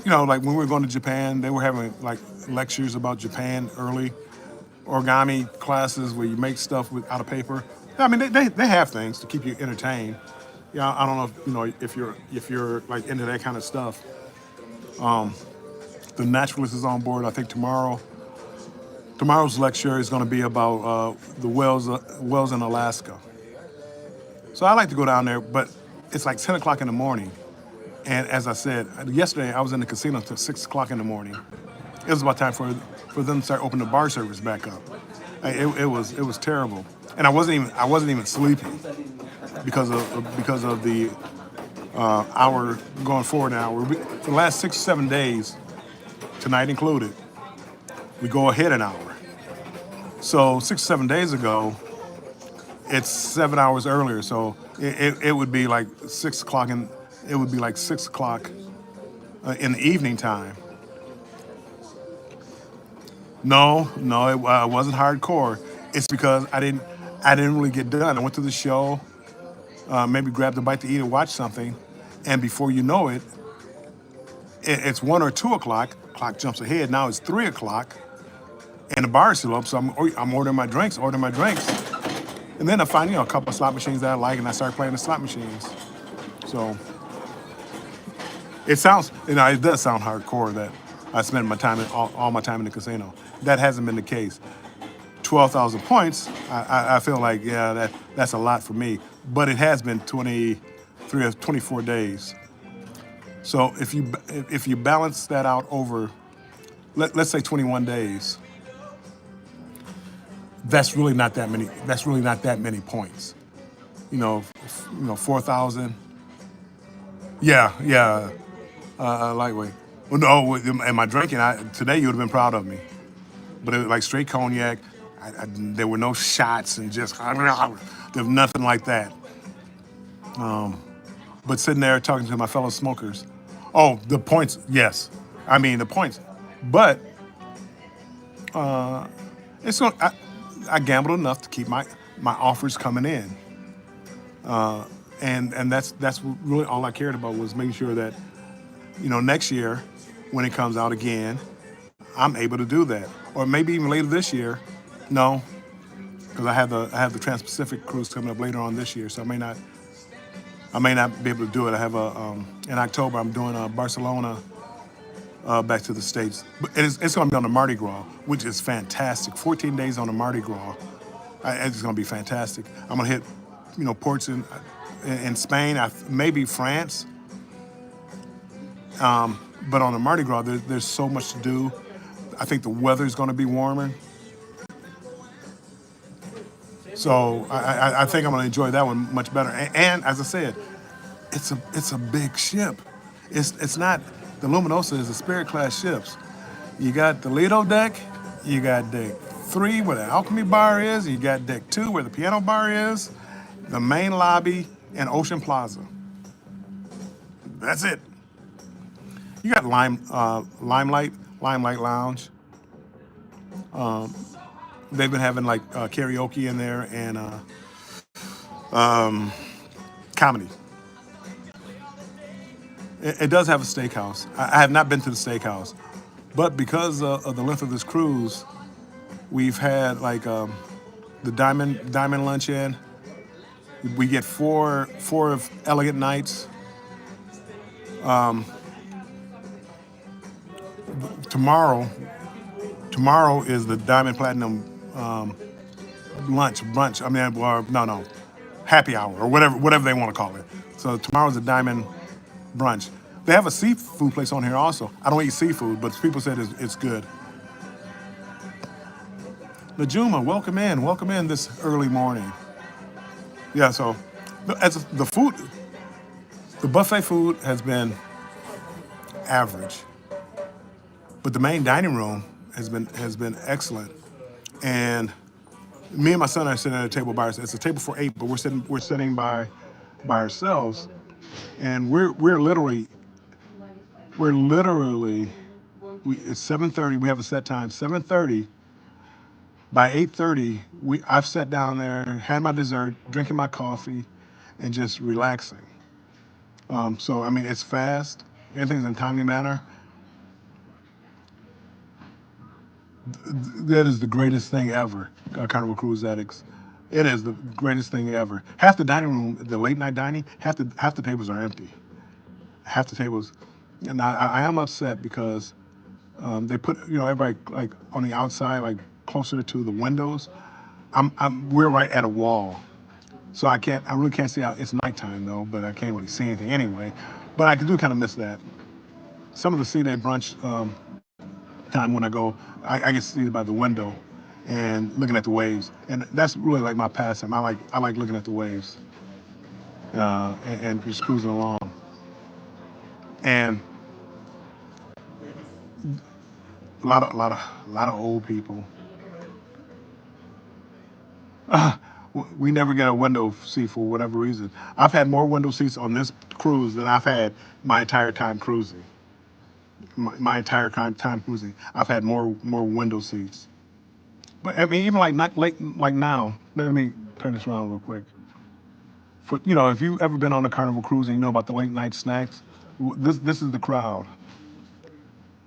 like when we were going to Japan, they were having like lectures about Japan early, origami classes where you make stuff out of paper. I mean, they have things to keep you entertained. Yeah, I don't know if you're like into that kind of stuff. The naturalist is on board. I think tomorrow's lecture is going to be about the whales in Alaska. So I like to go down there, but it's like 10 o'clock in the morning. And as I said, yesterday I was in the casino until 6 o'clock in the morning. It was about time for them to start opening the bar service back up. It was terrible, and I wasn't even sleeping because of the hour going forward now. For the last 6 or 7 days, tonight included, we go ahead an hour. So 6 or 7 days ago, it's 7 hours earlier. So it would be like 6 o'clock in the evening time. No, it wasn't hardcore. It's because I didn't really get done. I went to the show, maybe grabbed a bite to eat and watch something, and before you know it, it's 1 or 2 o'clock. Clock jumps ahead. Now it's 3 o'clock, and the bar is still up. So I'm ordering my drinks, and then I find a couple of slot machines that I like, and I start playing the slot machines. So it does sound hardcore that I spend all my time in the casino. That hasn't been the case. 12,000 points, I feel like, that's a lot for me. But it has been 23 or 24 days. So if you balance that out over, let's say 21 days, that's really not that many. That's really not that many points. 4,000. Yeah. Lightweight. Well, no, am I drinking? Today you would have been proud of me. But it was like straight cognac. There were no shots and just, there's nothing like that. But sitting there talking to my fellow smokers. Oh, the points, yes. I mean, the points. But It's going. I gambled enough to keep my offers coming in, and that's really all I cared about was making sure that next year when it comes out again, I'm able to do that, or maybe even later this year. No, because I have the Trans-Pacific cruise coming up later on this year, so I may not be able to do it. I have a in October I'm doing Barcelona back to the States, but it's going to be on the Mardi Gras, which is fantastic. 14 days on the Mardi Gras, it's going to be fantastic. I'm going to hit ports in Spain, maybe France, but on the Mardi Gras there's so much to do. I think the weather is going to be warmer. So I think I'm going to enjoy that one much better. And as I said, it's a big ship. It's not the Luminosa is a Spirit class ships. You got the Lido deck, you got deck 3 where the Alchemy bar is, you got deck 2 where the piano bar is, the main lobby, and Ocean Plaza. That's it. You got Limelight Lounge. They've been having like karaoke in there and comedy. It does have a steakhouse. I have not been to the steakhouse, but because of the length of this cruise, we've had like the Diamond Luncheon. We get four of Elegant Nights. Tomorrow, tomorrow is the Diamond Platinum lunch brunch. I mean, or, no, happy hour or whatever they want to call it. So tomorrow's the Diamond brunch. They have a seafood place on here also. I don't eat seafood, but people said it's good. Najuma, welcome in this early morning. Yeah, so as the food, the buffet food has been average, but the main dining room has been excellent. And me and my son are sitting at a table by ourselves. It's a table for 8, but we're sitting by ourselves, and we're literally it's 7:30. We have a set time 7:30. By 8:30, I've sat down there, had my dessert, drinking my coffee, and just relaxing. So I mean, it's fast. Everything's in a timely manner. That is the greatest thing ever, Carnival Cruise Addicts. It is the greatest thing ever. Half the dining room, the late night dining, half the tables are empty. Half the tables, and I am upset because they put everybody like on the outside, like closer to the windows. We're right at a wall, so I really can't see out. It's nighttime though, but I can't really see anything anyway. But I do kind of miss that. Some of the sea day brunch time when I go, I get seated by the window and looking at the waves, and that's really like my pastime. I like looking at the waves and just cruising along. And a lot of old people. We never get a window seat for whatever reason. I've had more window seats on this cruise than I've had my entire time cruising. My entire time cruising, I've had more window seats. But I mean, even like not late, like now. Let me turn this around real quick. If you ever been on a Carnival cruise and you know about the late night snacks, this is the crowd.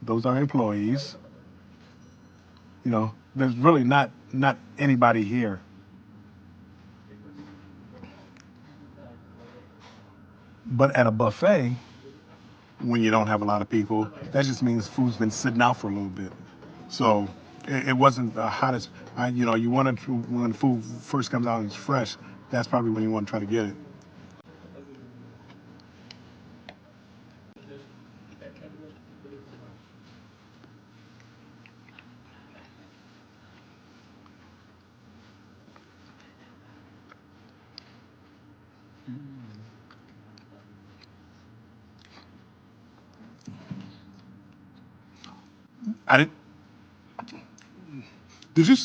Those are employees. There's really not anybody here. But at a buffet, when you don't have a lot of people, that just means food's been sitting out for a little bit. So it wasn't the hottest. You want to when the food first comes out and it's fresh. That's probably when you want to try to get it. I didn't. Did you?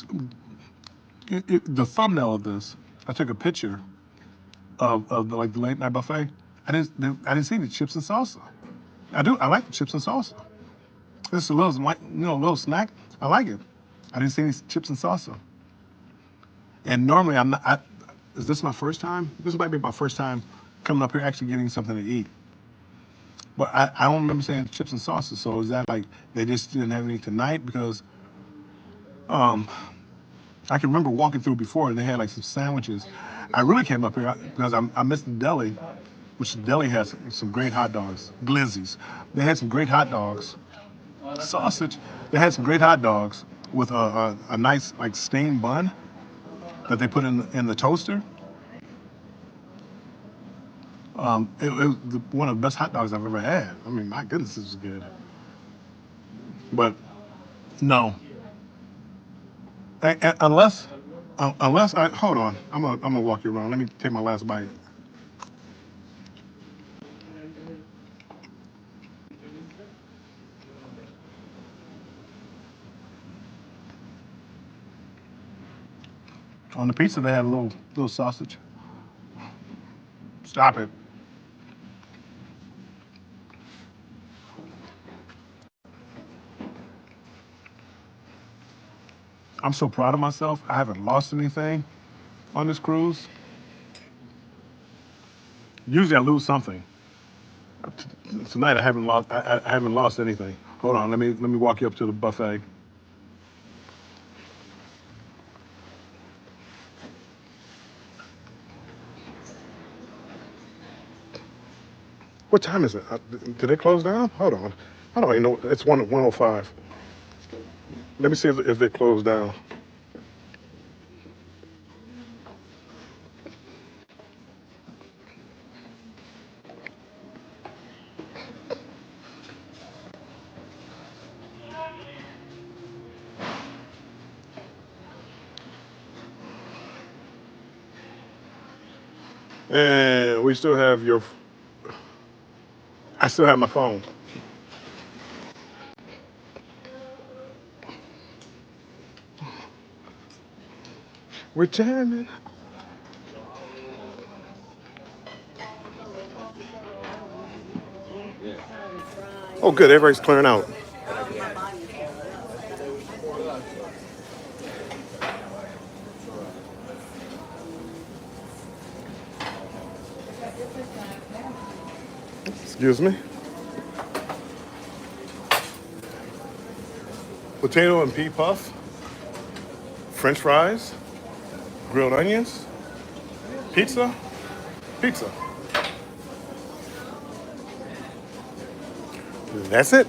The thumbnail of this? I took a picture of the late night buffet. I didn't see the chips and salsa. I do. I like the chips and salsa. It's a little, little snack. I like it. I didn't see any chips and salsa. And normally I'm not. Is this my first time? This might be my first time coming up here actually getting something to eat. But I don't remember saying chips and salsa. So is that like they just didn't have any tonight? Because um, I can remember walking through before and they had like some sandwiches. I really came up here because I missed the deli, which the deli has some great hot dogs. Glizzy's. They had some great hot dogs. Sausage. They had some great hot dogs with a nice like steamed bun that they put in the toaster. It was one of the best hot dogs I've ever had. I mean, my goodness, this is good. But no, unless unless I hold on, I'm gonna walk you around. Let me take my last bite. On the pizza, they had a little sausage. Stop it. I'm so proud of myself. I haven't lost anything on this cruise. Usually I lose something. Tonight I haven't lost. I haven't lost anything. Hold on. Let me walk you up to the buffet. What time is it? Did it close down? Hold on. I don't even know. It's 1:05. Let me see if they closed down. And we still have your. I still have my phone. We're jamming. Oh, good. Everybody's clearing out. Excuse me. Potato and pea puff, French fries, grilled onions, pizza, pizza. That's it.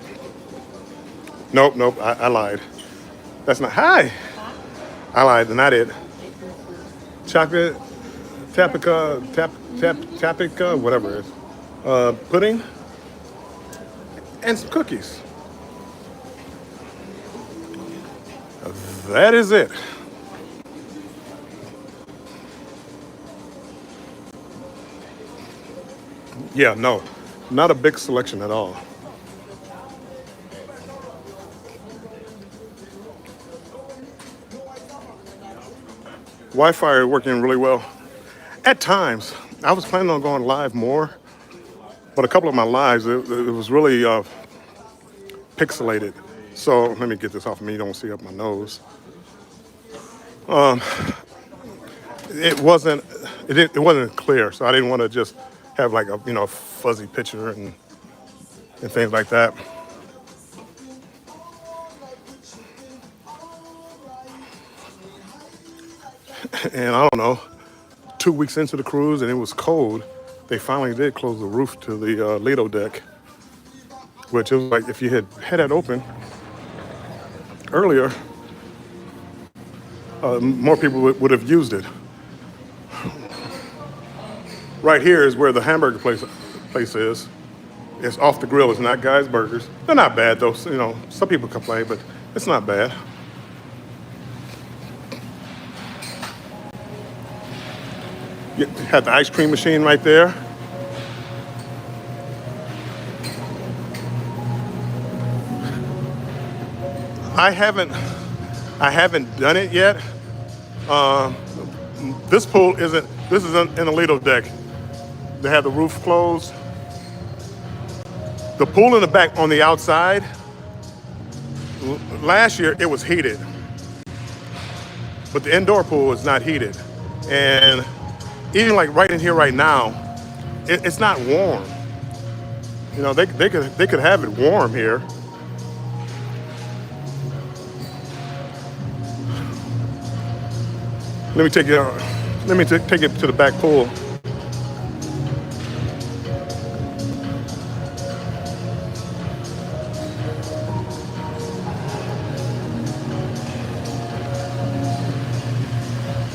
Nope, nope. I lied. That's not. Hi. I lied. Not it. Chocolate, tapica, whatever it is. Pudding and some cookies. That is it. Yeah, no, not a big selection at all. Wi-Fi is working really well. At times, I was planning on going live more, but a couple of my lives, it was really pixelated. So let me get this off of me. You don't see up my nose. It wasn't. It wasn't clear, so I didn't want to just have like a fuzzy picture and things like that. And I don't know. 2 weeks into the cruise, and it was cold. They finally did close the roof to the Lido deck, which it was like if you had that open earlier, more people would have used it. Right here is where the hamburger place is. It's off the grill. It's not Guy's Burgers. They're not bad though. Some people complain, but it's not bad. You had the ice cream machine right there. I haven't I haven't done it yet. Um, this pool isn't. This is in the Lido deck. They have the roof closed. The pool in the back on the outside. Last year it was heated. but the indoor pool is not heated. And even like right in here right now, it's not warm. You know, they could have it warm here. Let me take you. Let me take it to the back pool.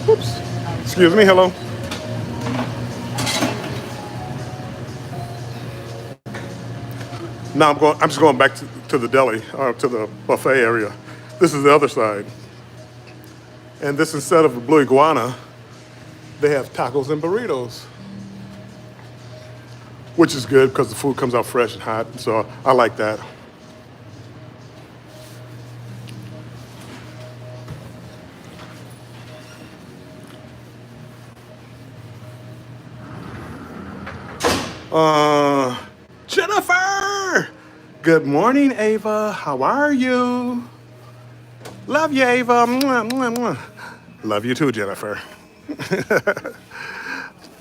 Oops. Excuse me. Hello. Now I'm just going back to the deli, to the buffet area. This is the other side, and this instead of a blue iguana, they have tacos and burritos, which is good because the food comes out fresh and hot. So I like that. Uh, Jennifer! Good morning, Ava. How are you? Love you, Ava. Mwah, mwah, mwah. Love you too, Jennifer.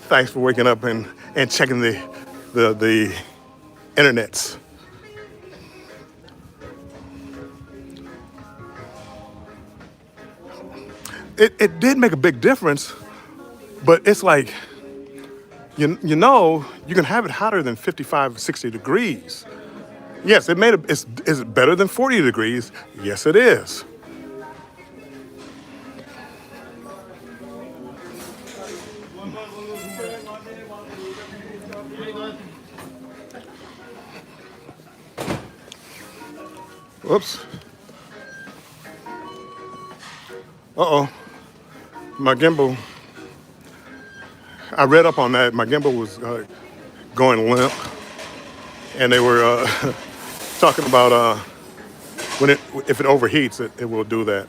Thanks for waking up and checking the internets. It did make a big difference, but it's like, you know, you can have it hotter than 55, 60 degrees. Yes, is it better than 40 degrees? Yes, it is. Whoops. Uh-oh. My gimbal, I read up on that. My gimbal was going limp. And they were talking about if it overheats, it will do that.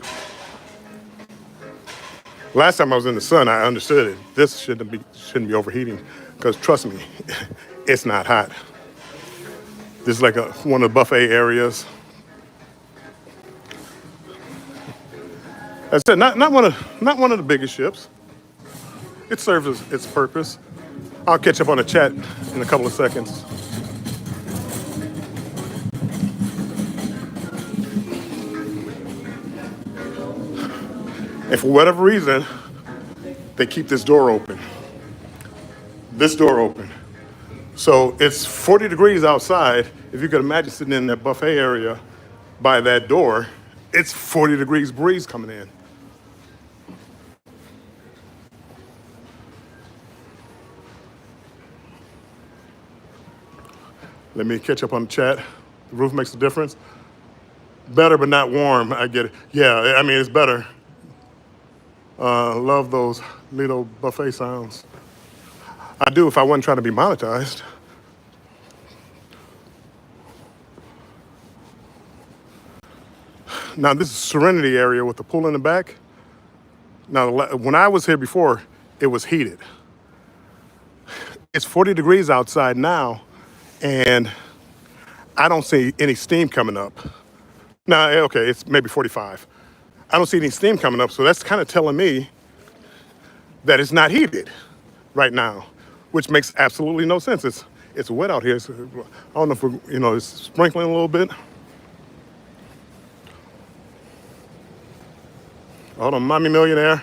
Last time I was in the sun, I understood it. This shouldn't be overheating, because trust me, it's not hot. This is like one of the buffet areas. I said, not one of the biggest ships. It serves its purpose. I'll catch up on the chat in a couple of seconds. And for whatever reason, they keep this door open. This door open. So it's 40 degrees outside. If you could imagine sitting in that buffet area by that door, it's 40 degrees breeze coming in. Let me catch up on the chat. The roof makes a difference. Better but not warm, I get it. Yeah, I mean, it's better. Love those little buffet sounds. I do if I wasn't trying to be monetized. Now this is Serenity area with the pool in the back. Now when I was here before, it was heated. It's 40 degrees outside now, and I don't see any steam coming up. Now, okay, it's maybe 45. I don't see any steam coming up, so that's kind of telling me that it's not heated right now, which makes absolutely no sense. It's wet out here. So I don't know if it's sprinkling a little bit. Hold on, Mommy Millionaire.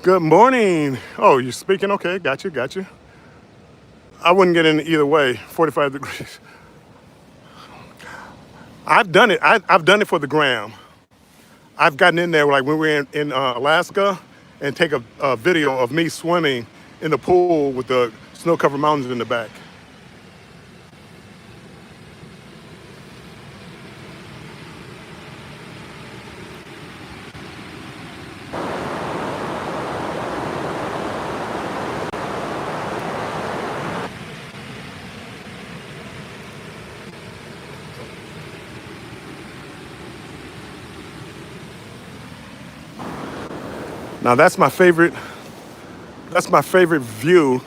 Good morning. Oh, you're speaking? Okay, got you. I wouldn't get in either way, 45 degrees. I've done it. I've done it for the gram. I've gotten in there, like when we were in Alaska, and take a video of me swimming in the pool with the snow-covered mountains in the back. Now that's my favorite view.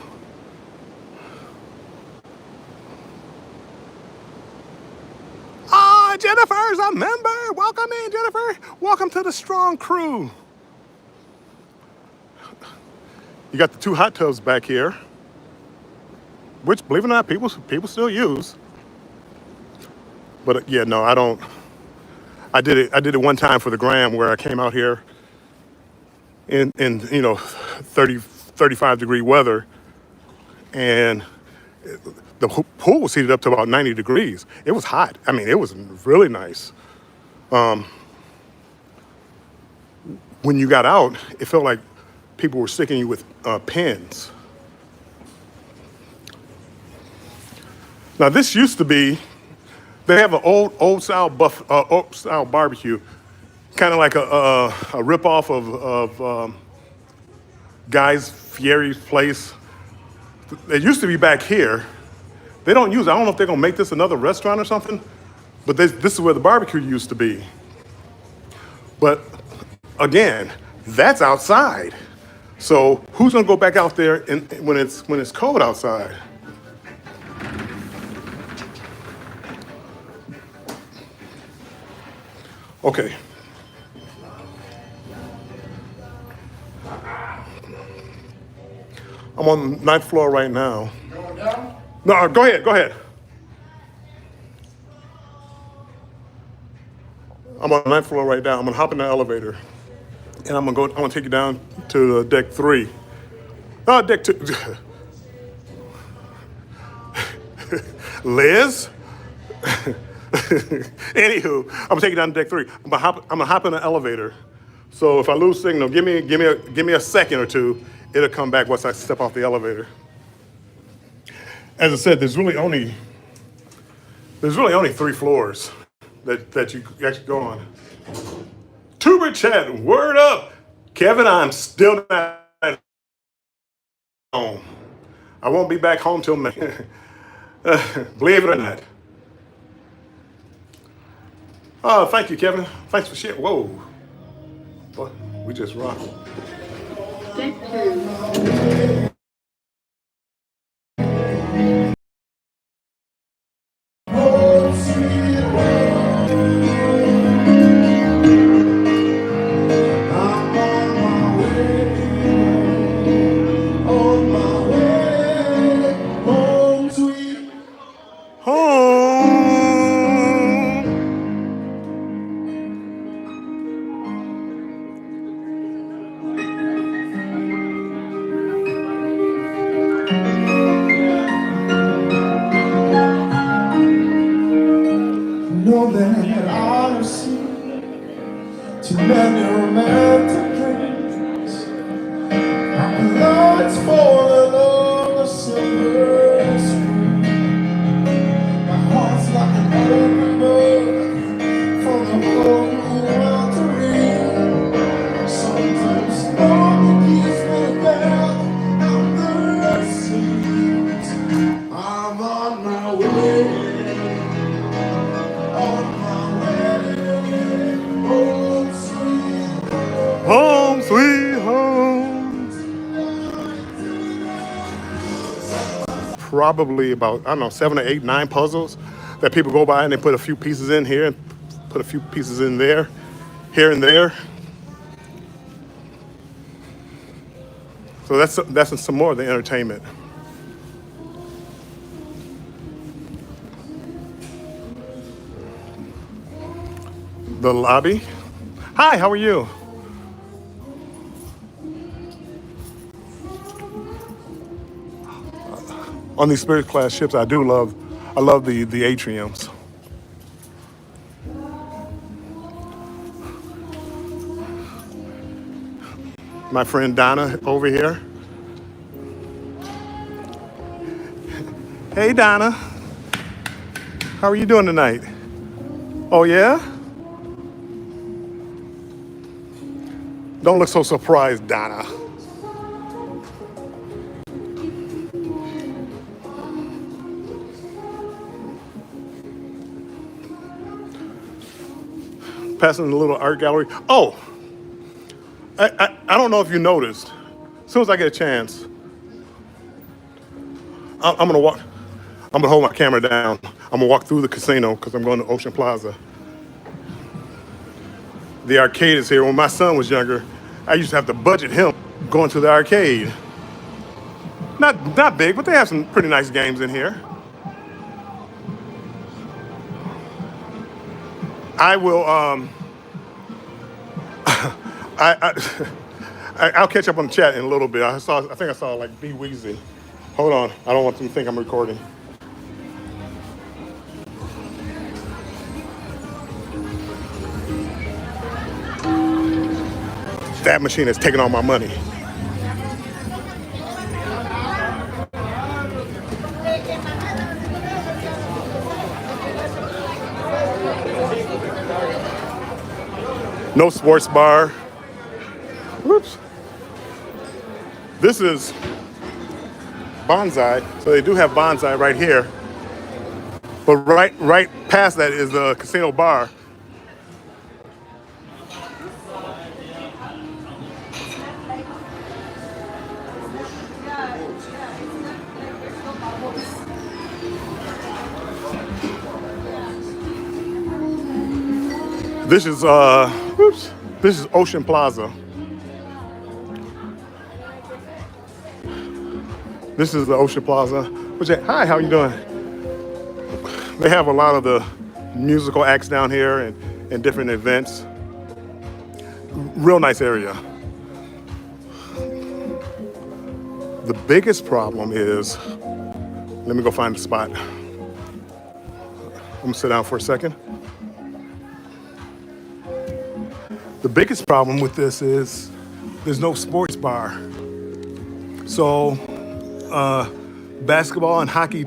Ah, Jennifer's a member. Welcome in, Jennifer. Welcome to the strong crew. You got the two hot tubs back here, which, believe it or not, people still use. But yeah, no, I don't. I did it one time for the gram where I came out here in 35 degree weather, and the pool was heated up to about 90 degrees. It was hot. I mean, it was really nice. When you got out, it felt like people were sticking you with pins. Now this used to be, they have an old style barbecue, kind of like a ripoff of Guy's Fieri's place. It used to be back here. They don't use it. I don't know if they're gonna make this another restaurant or something, but this is where the barbecue used to be. But again, that's outside. So who's gonna go back out there when it's cold outside? Okay. I'm on the ninth floor right now. Going down? No, go ahead. I'm on the ninth floor right now. I'm gonna hop in the elevator, and I'm gonna take you down to deck 3. Deck 2. Liz. Anywho, I'm gonna take you down to deck 3. I'm gonna hop in the elevator. So if I lose signal, give me a second or two. It'll come back once I step off the elevator. As I said, there's really only 3 floors that you actually go on. Tuber chat, word up, Kevin. I'm still not home. I won't be back home till May. Believe it or not. Oh, thank you, Kevin. Thanks for sharing. Whoa, boy, we just rocked. Thank you. Know that I've seen too many romantic dreams. My blood's falling on the silver screen. My heart's like an open book for the whole world to read. Sometimes nobody keeps me back out the seams. I'm on my way. Home sweet home. Probably about, I don't know, 7 or 8, 9 puzzles that people go by and they put a few pieces in here and put a few pieces in there, here and there. So that's some more of the entertainment. The lobby. Hi, how are you? On these Spirit class ships, I love the atriums. My friend Donna over here. Hey Donna, how are you doing tonight? Oh yeah? Don't look so surprised, Donna. Passing the little art gallery. Oh, I don't know if you noticed. As soon as I get a chance, I'm gonna walk. I'm gonna hold my camera down. I'm gonna walk through the casino because I'm going to Ocean Plaza. The arcade is here. When my son was younger, I used to have to budget him going to the arcade. Not big, but they have some pretty nice games in here. I will. I I'll catch up on the chat in a little bit. I think I saw like B Weezy. Hold on. I don't want them to think I'm recording. That machine is taking all my money. No sports bar. Whoops. This is bonsai. So they do have bonsai right here. But right past that is the casino bar. This is whoops. This is Ocean Plaza. This is the Ocean Plaza. Hi, how you doing? They have a lot of the musical acts down here and different events. Real nice area. The biggest problem is, let me go find a spot. I'm gonna sit down for a second. The biggest problem with this is there's no sports bar. So basketball and hockey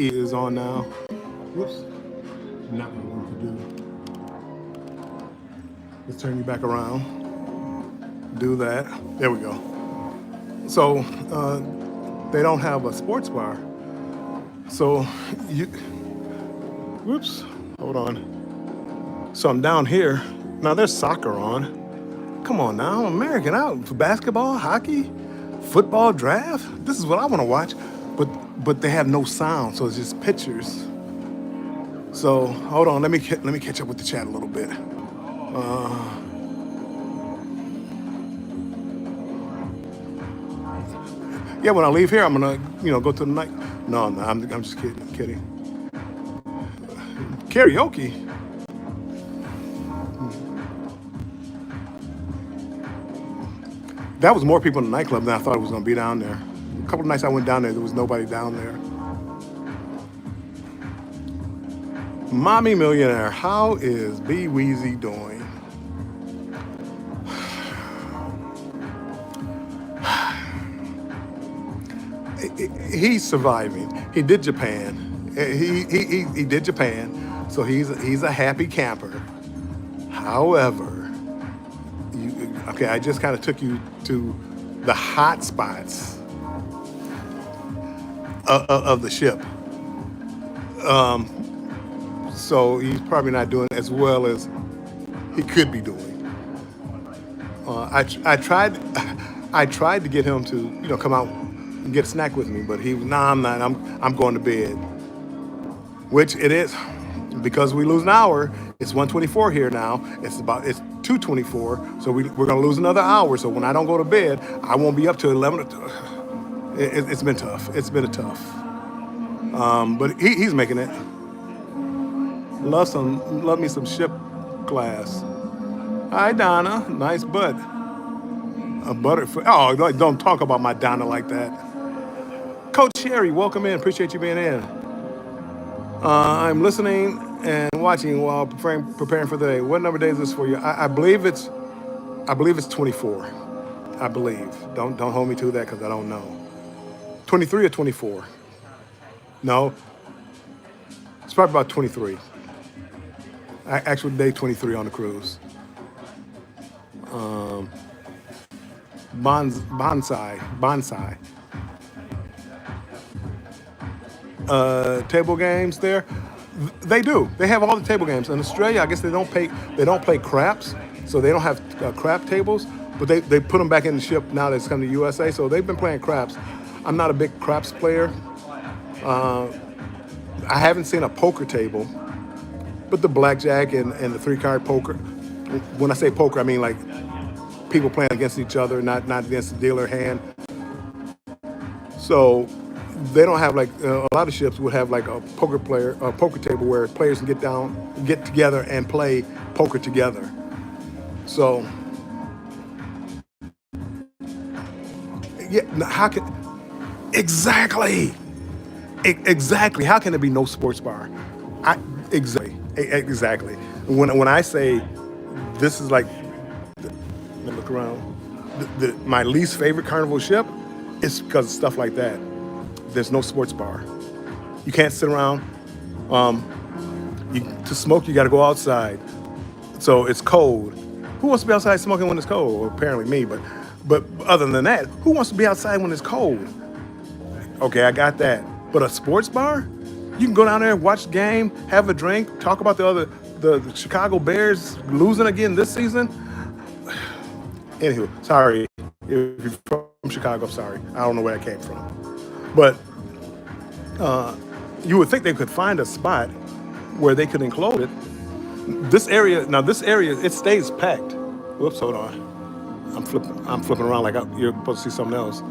is on now. Whoops. Not what I want to do. Let's turn you back around. Do that. There we go. So they don't have a sports bar. So whoops, hold on. So I'm down here. Now there's soccer on. Come on now, American out for basketball, hockey, football, draft. This is what I want to watch, but they have no sound, so it's just pictures. So hold on, let me catch up with the chat a little bit. Yeah, when I leave here, I'm gonna go to the night. No, I'm just kidding. Karaoke. That was more people in the nightclub than I thought it was going to be down there. A couple of nights I went down there was nobody down there. Mommy Millionaire, how is B Weezy doing? He's surviving. He did Japan. He did Japan, so he's a happy camper. However, okay, I just kind of took you to the hot spots of the ship. So he's probably not doing as well as he could be doing. I tried to get him to come out and get a snack with me, but I'm not. I'm going to bed. Which it is, because we lose an hour. It's 1:24 here now. It's 2:24, so we're gonna lose another hour. So when I don't go to bed, I won't be up till 11. It's been tough. It's been tough. But he's making it. Love me some ship class. Hi Donna, nice butt. A butterfoot. Oh, don't talk about my Donna like that. Coach Sherry, welcome in. Appreciate you being in. I'm listening and watching while preparing for the day. What number day is this for you? I believe it's 24. I believe. Don't hold me to that because I don't know. 23 or 24? No. It's probably about 23. Actual day 23 on the cruise. Bonsai. Table games there. They do. They have all the table games. In Australia, I guess they don't play craps, so they don't have crap tables. But they put them back in the ship now that it's come to USA. So they've been playing craps. I'm not a big craps player. I haven't seen a poker table, but the blackjack and the 3-card poker. When I say poker, I mean like people playing against each other, not against the dealer hand. So they don't have like a lot of ships would have like a poker table where players can get together and play poker together. So yeah, how can exactly, exactly? How can there be no sports bar? I exactly. When I say this is like, let me look around. My least favorite Carnival ship is because of stuff like that. There's no sports bar. You can't sit around. To smoke, you got to go outside. So it's cold. Who wants to be outside smoking when it's cold? Well, apparently me, but other than that, who wants to be outside when it's cold? Okay, I got that. But a sports bar? You can go down there, watch the game, have a drink, talk about the Chicago Bears losing again this season. Anywho, sorry. If you're from Chicago, I'm sorry. I don't know where that came from. But you would think they could find a spot where they could include it. This area, it stays packed. Whoops, hold on. I'm flipping around like you're supposed to see something else.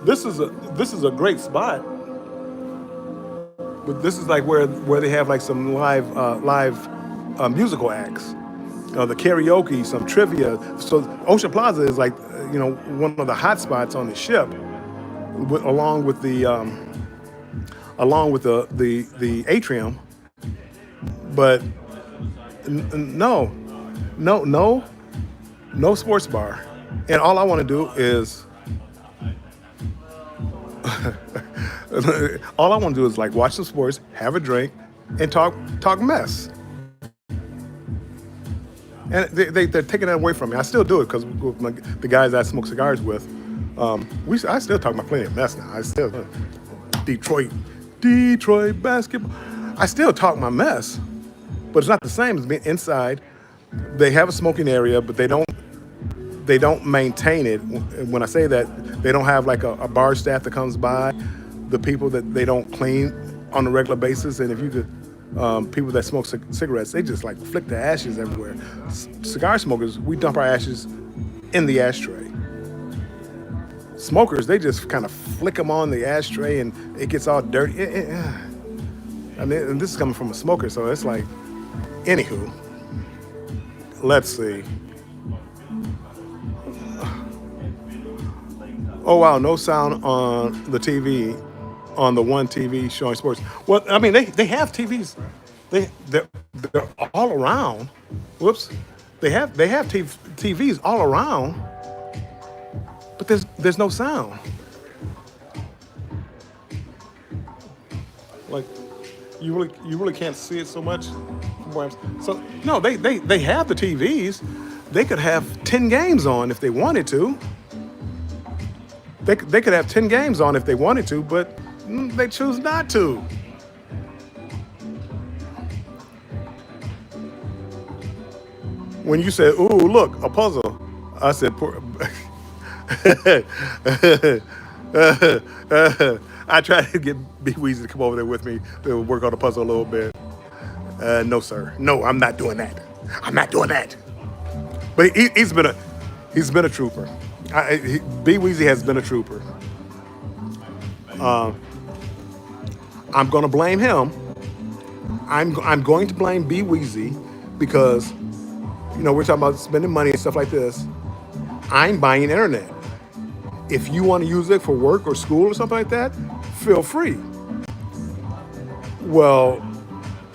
This is a great spot, but this is like where they have like some live musical acts, the karaoke, some trivia. So Ocean Plaza is like one of the hot spots on the ship, along with the atrium. But no sports bar, and all I want to do is all I want to do is like watch some sports, have a drink, and talk mess. And they're taking that away from me. I still do it because the guys I smoke cigars with, I still talk my plenty of mess now. I still Detroit basketball. I still talk my mess, but it's not the same as being inside. They have a smoking area, but they don't maintain it. When I say that, they don't have like a bar staff that comes by, the people that they don't clean on a regular basis. And if you could, people that smoke cigarettes, they just like flick the ashes everywhere. Cigar smokers, we dump our ashes in the ashtray. Smokers, they just kind of flick them on the ashtray and it gets all dirty. I mean, and this is coming from a smoker, so it's like, anywho, let's see. Oh wow, no sound on the TV, on the one TV showing sports. Well, I mean, they have TVs. They're all around. Whoops, they have TVs all around, but there's no sound. Like, you really can't see it so much from where so no, they have the TVs. They could have 10 games on if they wanted to. They could have 10 games on if they wanted to, but they choose not to. When you said, "Ooh, look, a puzzle," I said, "Poor." I tried to get B Weezy to come over there with me to work on the puzzle a little bit. No, sir. No, I'm not doing that. I'm not doing that. But he's been a trooper. B Weezy has been a trooper. I'm going to blame him. I'm going to blame B Weezy because we're talking about spending money and stuff like this. I'm buying internet. If you want to use it for work or school or something like that, feel free. Well,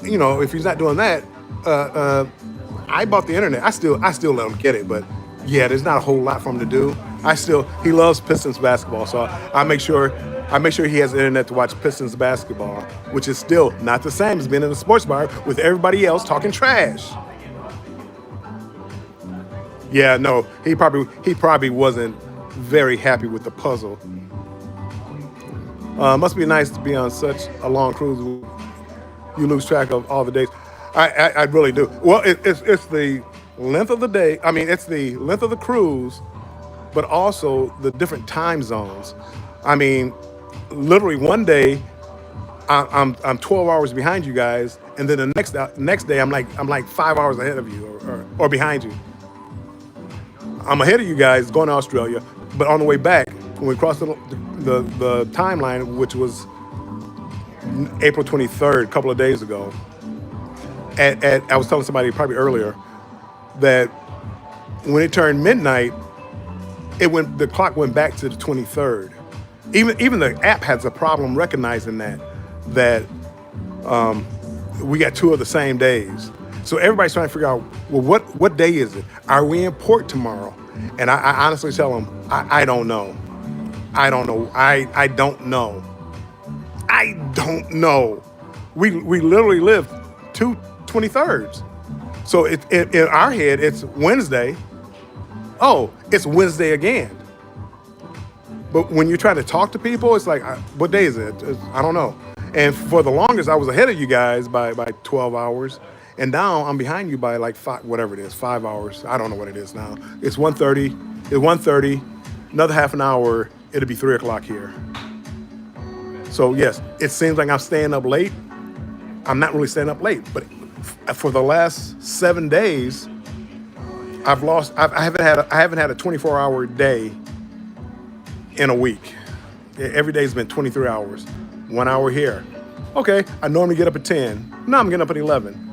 if he's not doing that, I bought the internet. I still let him get it, but yeah, there's not a whole lot for him to do. He loves Pistons basketball, so I make sure he has internet to watch Pistons basketball, which is still not the same as being in a sports bar with everybody else talking trash. Yeah, no, he probably wasn't very happy with the puzzle. Must be nice to be on such a long cruise. You lose track of all the days. I really do. Well, it's the length of the day. I mean, it's the length of the cruise, but also the different time zones. I mean, literally one day I'm 12 hours behind you guys, and then the next day I'm like 5 hours ahead of you or behind you. I'm ahead of you guys going to Australia, but on the way back when we crossed the timeline, which was April 23rd, a couple of days ago. I was telling somebody probably earlier that when it turned midnight, the clock went back to the 23rd. Even the app has a problem recognizing that we got two of the same days. So everybody's trying to figure out, well, what day is it? Are we in port tomorrow? And I honestly tell them, I don't know. I don't know. I don't know. I don't know. We literally live two 23rds. So in our head, it's Wednesday. Oh, it's Wednesday again. But when you try to talk to people, it's like, what day is it? I don't know. And for the longest, I was ahead of you guys by 12 hours. And now I'm behind you by like whatever it is, 5 hours. I don't know what it is now. It's 1:30. It's 1:30. Another half an hour, it'll be 3 o'clock here. So yes, it seems like I'm staying up late. I'm not really staying up late, but for the last 7 days, I haven't had a 24-hour day in a week. Every day's been 23 hours. 1 hour here. Okay, I normally get up at 10. Now I'm getting up at 11.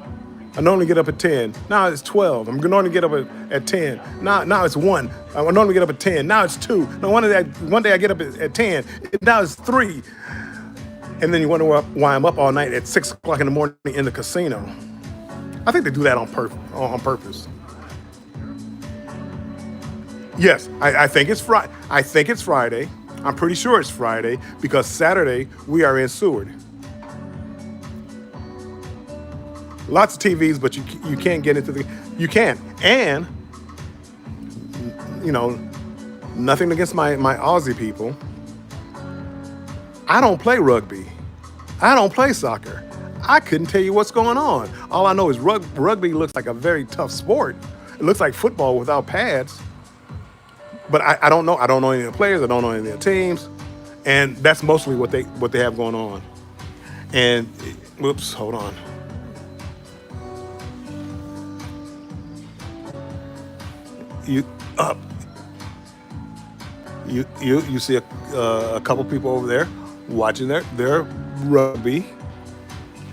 I normally get up at 10. Now it's 12. I'm normally get up at 10. Now it's 1. I normally get up at 10. Now it's 2. Now one day I get up at 10. Now it's 3. And then you wonder why I'm up all night at 6 o'clock in the morning in the casino. I think they do that on purpose. Yes, I think it's Friday. I think it's Friday. I'm pretty sure it's Friday because Saturday we are in Seward. Lots of TVs, but you can't get into you can't. And nothing against my Aussie people. I don't play rugby. I don't play soccer. I couldn't tell you what's going on. All I know is rugby looks like a very tough sport. It looks like football without pads. But I don't know. I don't know any of the players. I don't know any of their teams. And that's mostly what they have going on. And, whoops, hold on. You see a couple people over there watching their rugby.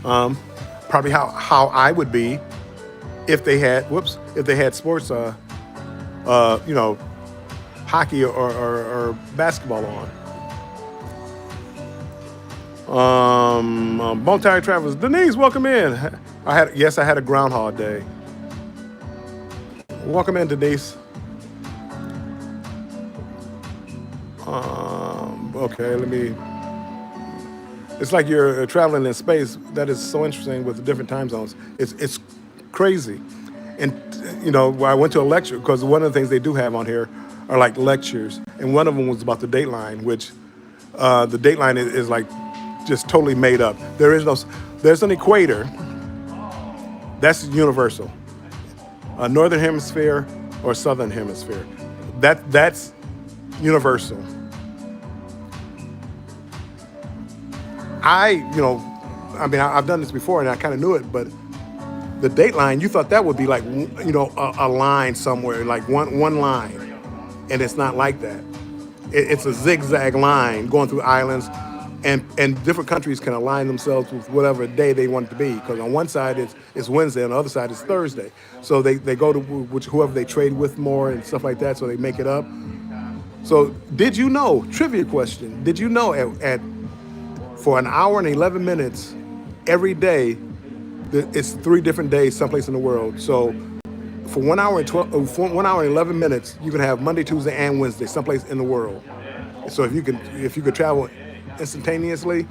Probably how I would be if they had sports, hockey or basketball on. Bone Tire Travelers, Denise, welcome in. I had a Groundhog Day. Welcome in, Denise. Okay, it's like you're traveling in space. That is so interesting with the different time zones. It's crazy. And, I went to a lecture because one of the things they do have on here are like lectures. And one of them was about the dateline, which the dateline is like just totally made up. There's an equator. That's universal. Northern hemisphere or southern hemisphere. That's universal. I've done this before and I kind of knew it, but the dateline, you thought that would be like, a line somewhere, like one line. And it's not like that. It's a zigzag line going through islands, and different countries can align themselves with whatever day they want it to be. Because on one side it's Wednesday, on the other side it's Thursday. So they go to whoever they trade with more and stuff like that, so they make it up. So did you know, trivia question, did you know for an hour and 11 minutes every day, it's 3 different days someplace in the world. So for 1 hour and 11 minutes, you can have Monday, Tuesday, and Wednesday someplace in the world. So if you could travel instantaneously,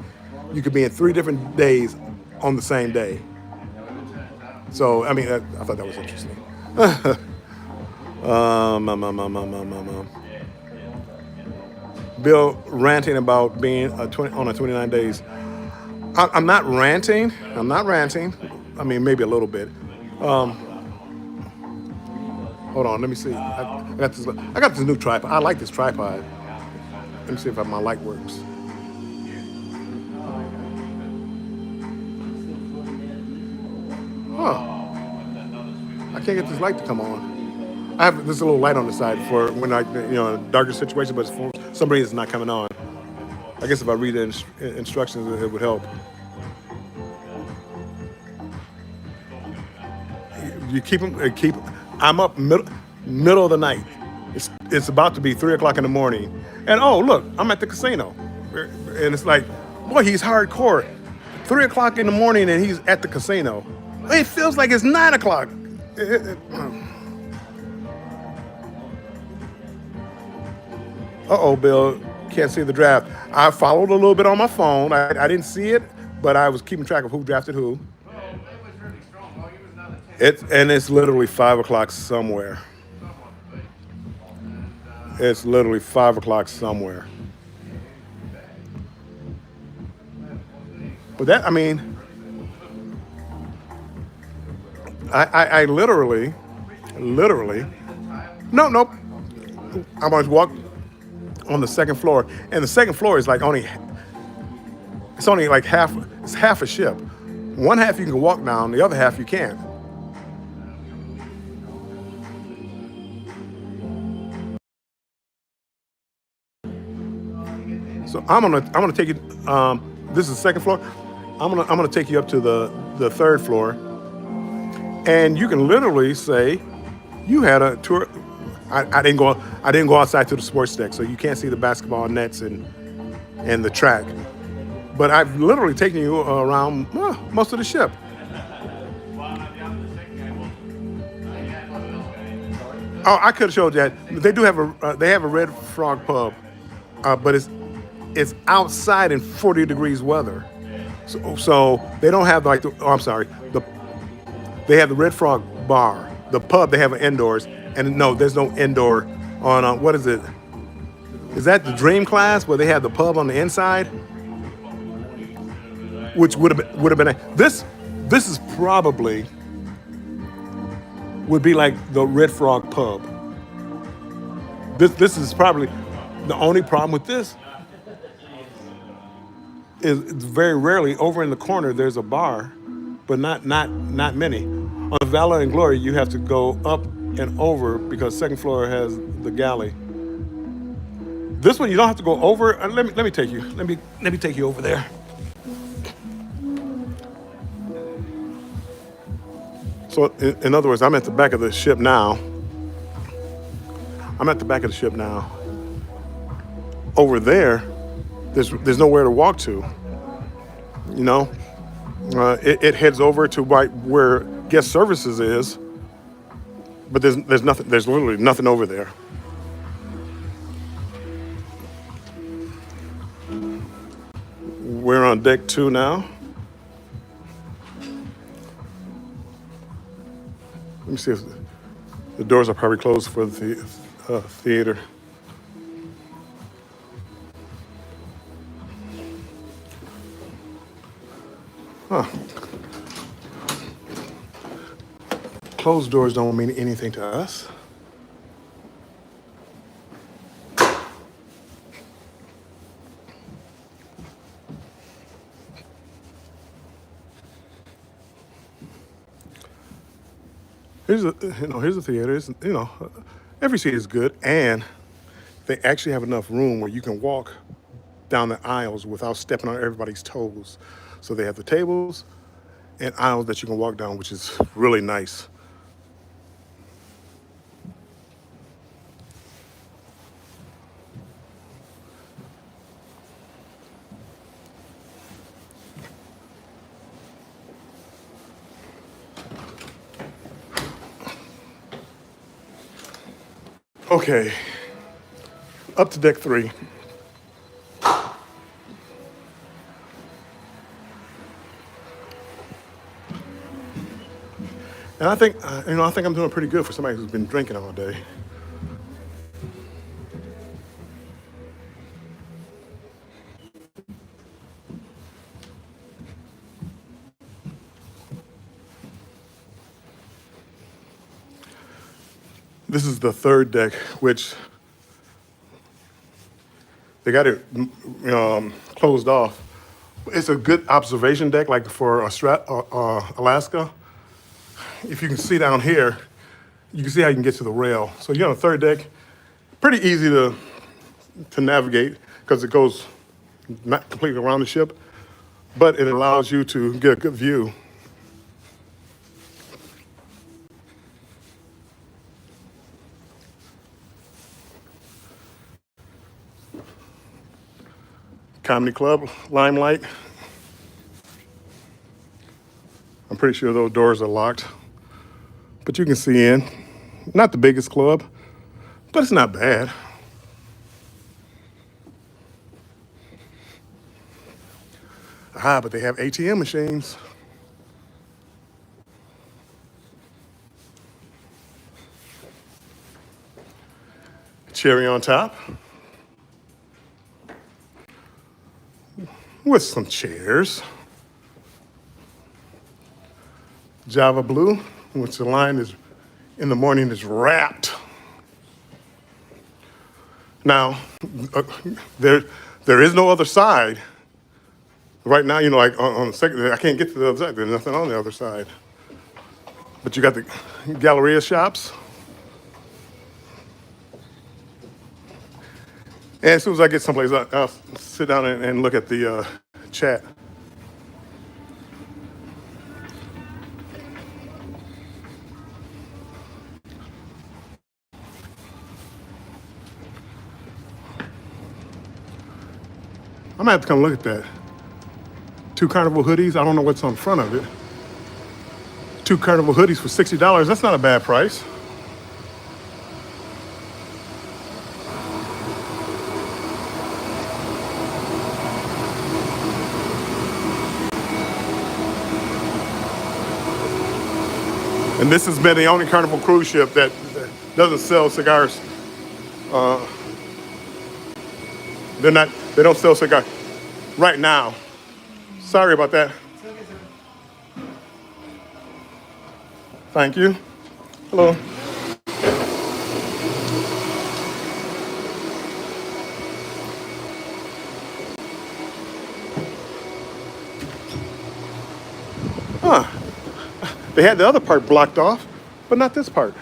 you could be in 3 different days on the same day. So I thought that was interesting. Bill ranting about being on a 29 days. I'm not ranting. Maybe a little bit. Hold on, let me see. I got this new tripod. I like this tripod. Let me see if my light works. Huh. I can't get this light to come on. I have this little light on the side for when I, darker situation, but for some reason it's not coming on. I guess if I read the instructions, it would help. You keep them. Keep. I'm up middle of the night. It's about to be 3 o'clock in the morning, and oh look, I'm at the casino, and it's like, boy, he's hardcore. 3 o'clock in the morning, and he's at the casino. It feels like it's 9 o'clock. Uh-oh, Bill, can't see the draft. I followed a little bit on my phone. I didn't see it, but I was keeping track of who drafted who. It's literally 5 o'clock somewhere. It's literally 5 o'clock somewhere. But that, I mean, I literally, no, I was walk on the second floor, and the second floor is like it's only like it's half a ship. One half you can walk down, the other half you can't. So I'm gonna take you. This is the second floor. I'm gonna take you up to the third floor, and you can literally say you had a tour. I didn't go outside to the sports deck, so you can't see the basketball nets and the track. But I've literally taken you around most of the ship. Oh, I could have showed that. They do have a Red Frog pub, but it's outside in 40 degrees weather. So they don't have like I'm sorry. They have the Red Frog bar. The pub they have an indoors, and no, there's no indoor on what is it? Is that the Dream Class where they have the pub on the inside? Which would have been this is probably would be like the Red Frog pub. This is probably the only problem with this is it's very rarely over in the corner there's a bar, but not many. On Valor and Glory you have to go up and over because second floor has the galley. This one you don't have to go over. Let me take you. Let me take you over there. So in other words, I'm at the back of the ship now. Over there, there's nowhere to walk to. It heads over to where guest services is, but there's nothing. There's literally nothing over there. We're on deck 2 now. Let me see if the doors are probably closed for the theater. Huh. Closed doors don't mean anything to us. Here's the theater. Every seat is good, and they actually have enough room where you can walk down the aisles without stepping on everybody's toes. So they have the tables and aisles that you can walk down, which is really nice. Okay, up to deck 3. And I think I'm doing pretty good for somebody who's been drinking all day. This is the third deck, which they got it closed off. It's a good observation deck, like for Alaska. If you can see down here, you can see how you can get to the rail. So you're on the third deck. Pretty easy to navigate because it goes not completely around the ship, but it allows you to get a good view. Comedy Club, Limelight. I'm pretty sure those doors are locked, but you can see in. Not the biggest club, but it's not bad. But they have ATM machines. Cherry on top. With some chairs. Java Blue, which the line is in the morning is wrapped. Now, there is no other side. Right now, like on the second, I can't get to the other side. There's nothing on the other side. But you got the Galleria shops. And as soon as I get someplace, I'll sit down and look at the chat. I might have to come look at that. 2 Carnival hoodies. I don't know what's on front of it. 2 Carnival hoodies for $60. That's not a bad price. And this has been the only Carnival cruise ship that doesn't sell cigars. They don't sell cigars right now. Sorry about that. Thank you. Hello. They had the other part blocked off, but not this part.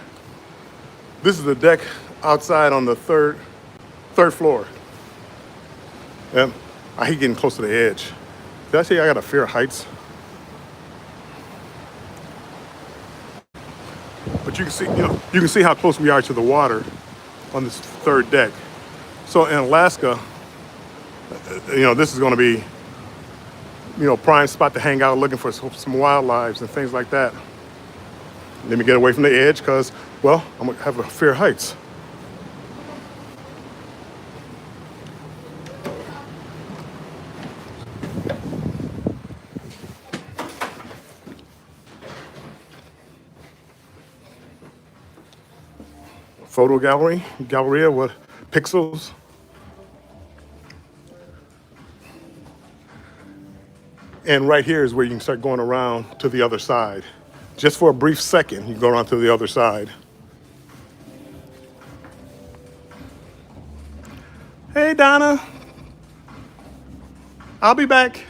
This is the deck outside on the third floor. And I hate getting close to the edge. Did I say I got a fear of heights? But you can see, you can see how close we are to the water on this third deck. So in Alaska, this is going to be, prime spot to hang out looking for some wildlife and things like that. Let me get away from the edge because, well, I'm going to have a fear of heights. Photo gallery, Galleria with pixels. And right here is where you can start going around to the other side. Just for a brief second, you go around to the other side. Hey, Donna. I'll be back.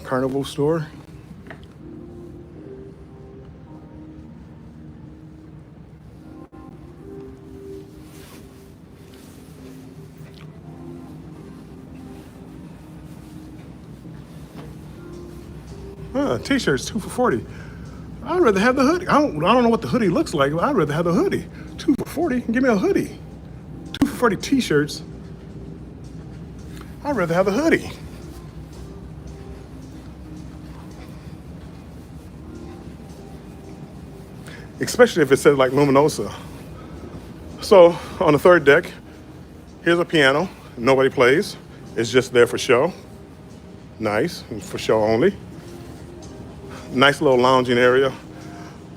Carnival store. T-shirts, 2 for $40. I'd rather have the hoodie. I don't know what the hoodie looks like, but I'd rather have the hoodie. 2 for $40. Give me a hoodie. 2 for $40 T-shirts. I'd rather have the hoodie. Especially if it says like Luminosa. So on the third deck, here's a piano. Nobody plays. It's just there for show. Nice, for show only. Nice little lounging area.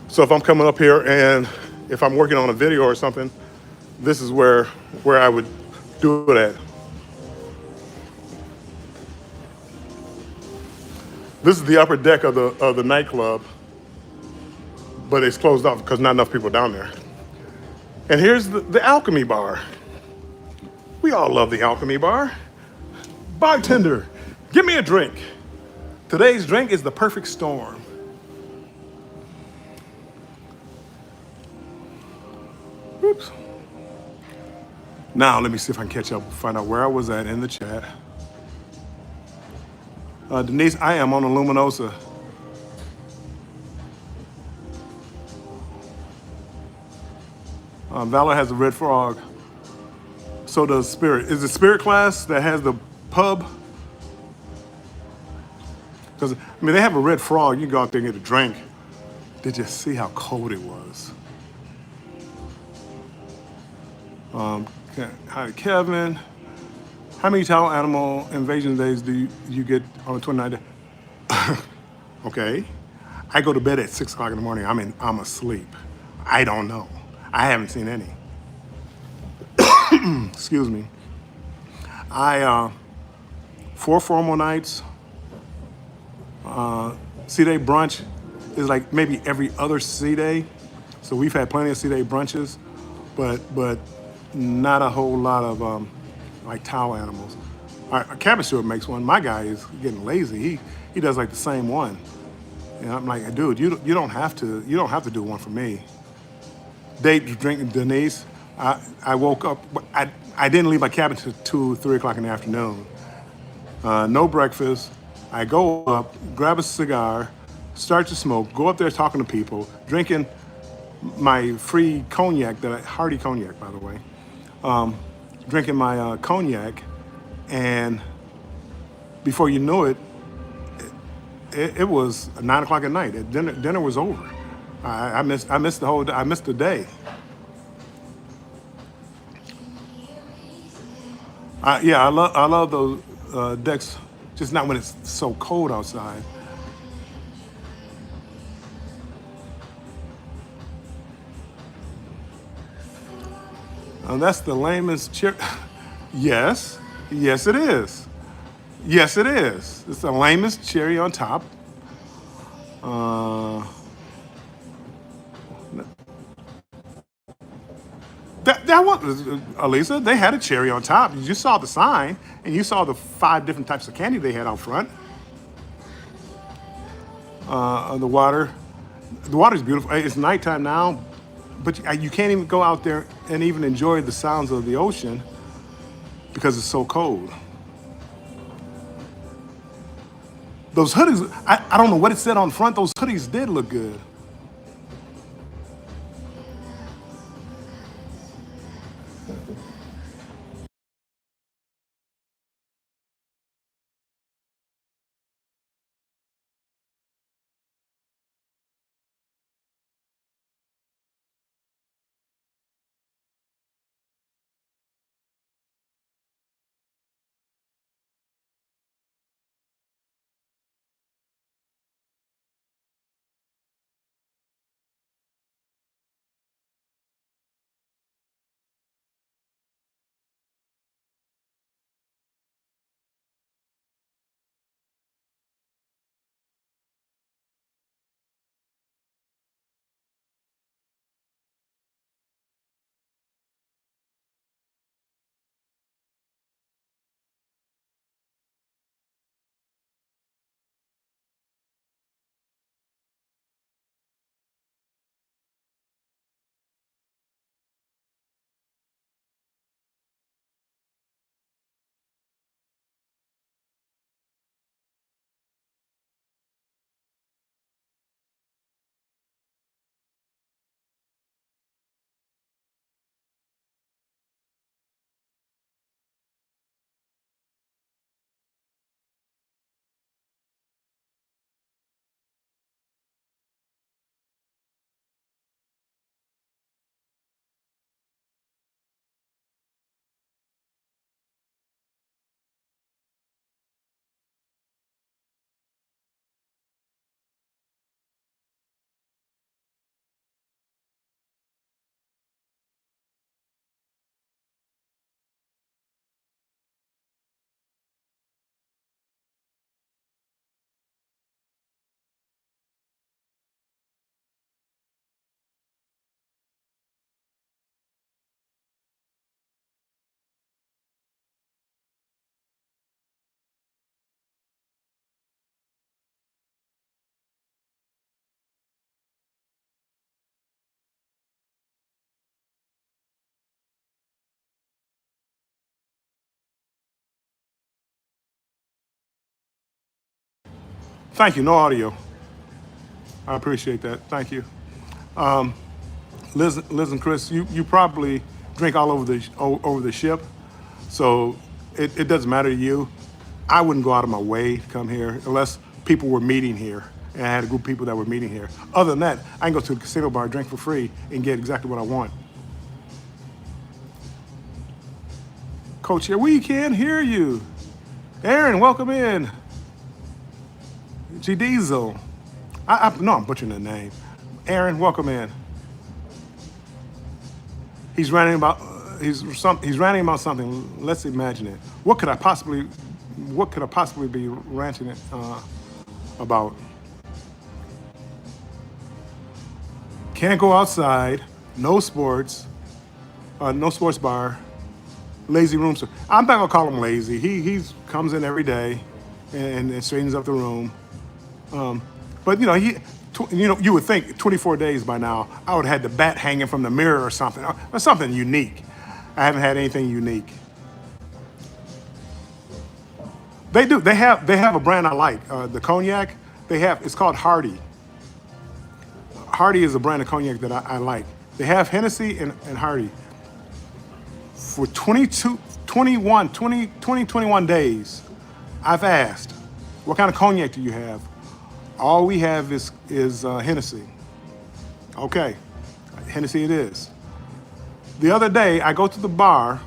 So if I'm coming up here and if I'm working on a video or something, this is where I would do it at. This is the upper deck of the nightclub, but it's closed off because not enough people down there. And here's the Alchemy bar. We all love the Alchemy Bar. Bartender, give me a drink. Today's drink is the perfect storm. Oops. Now let me see if I can catch up, find out where I was at in the chat. Denise, I am on a Luminosa. Valor has a red frog. So does Spirit. Is it Spirit class that has the pub? Because, I mean, they have a red frog. You can go out there and get a drink. Did you see how cold it was? Hi, Kevin. How many tower animal invasion days do you get on the 29th day? Okay. I go to bed at 6 o'clock in the morning. I'm asleep. I don't know. I haven't seen any. Excuse me. I 4 formal nights. C-Day brunch is like maybe every other C-Day. So we've had plenty of C-Day brunches, but not a whole lot of like towel animals. Our cabin steward makes one. My guy is getting lazy. He does like the same one. And I'm like, dude, you don't have to do one for me. Date drinking Denise. I woke up. I didn't leave my cabin till 2, 3 o'clock in the afternoon. No breakfast. I go up, grab a cigar, start to smoke, go up there talking to people, drinking my free cognac, Hardy cognac, by the way. Drinking my cognac, and before you knew it, it was 9 o'clock at night. Dinner was over. I missed I missed the day. Yeah, I love those decks, just not when it's so cold outside. That's the lamest cheer. Yes, yes it is. Yes it is. It's the lamest cherry on top. Uh, that was Elisa. They had a cherry on top. You just saw the sign, and you saw the 5 different types of candy they had out front. The water. The water's beautiful. It's nighttime now, but you can't even go out there and even enjoy the sounds of the ocean because it's so cold. Those hoodies, I don't know what it said on front. Those hoodies did look good. Thank you. No audio. I appreciate that. Thank you. Liz and Chris, you probably drink all over the ship, so it doesn't matter to you. I wouldn't go out of my way to come here unless people were meeting here and I had a group of people that were meeting here. Other than that, I can go to the casino bar, drink for free, and get exactly what I want. Coach here, we can't hear you. Aaron, welcome in. G Diesel. No, I'm butchering the name. Aaron, welcome in. He's ranting about he's ranting about something. Let's imagine it. What could I possibly be ranting about? Can't go outside. No sports. No sports bar. Lazy room. I'm not gonna call him lazy. He comes in every day and straightens up the room. But you would think 24 days by now I would have had the bat hanging from the mirror or something unique. I haven't had anything unique. They do. They have a brand I like. The cognac it's called Hardy. Hardy is a brand of cognac that I like. They have Hennessy and Hardy. For 21 days, I've asked, what kind of cognac do you have? All we have is Hennessy. Okay, Hennessy it is. The other day, I go to the bar.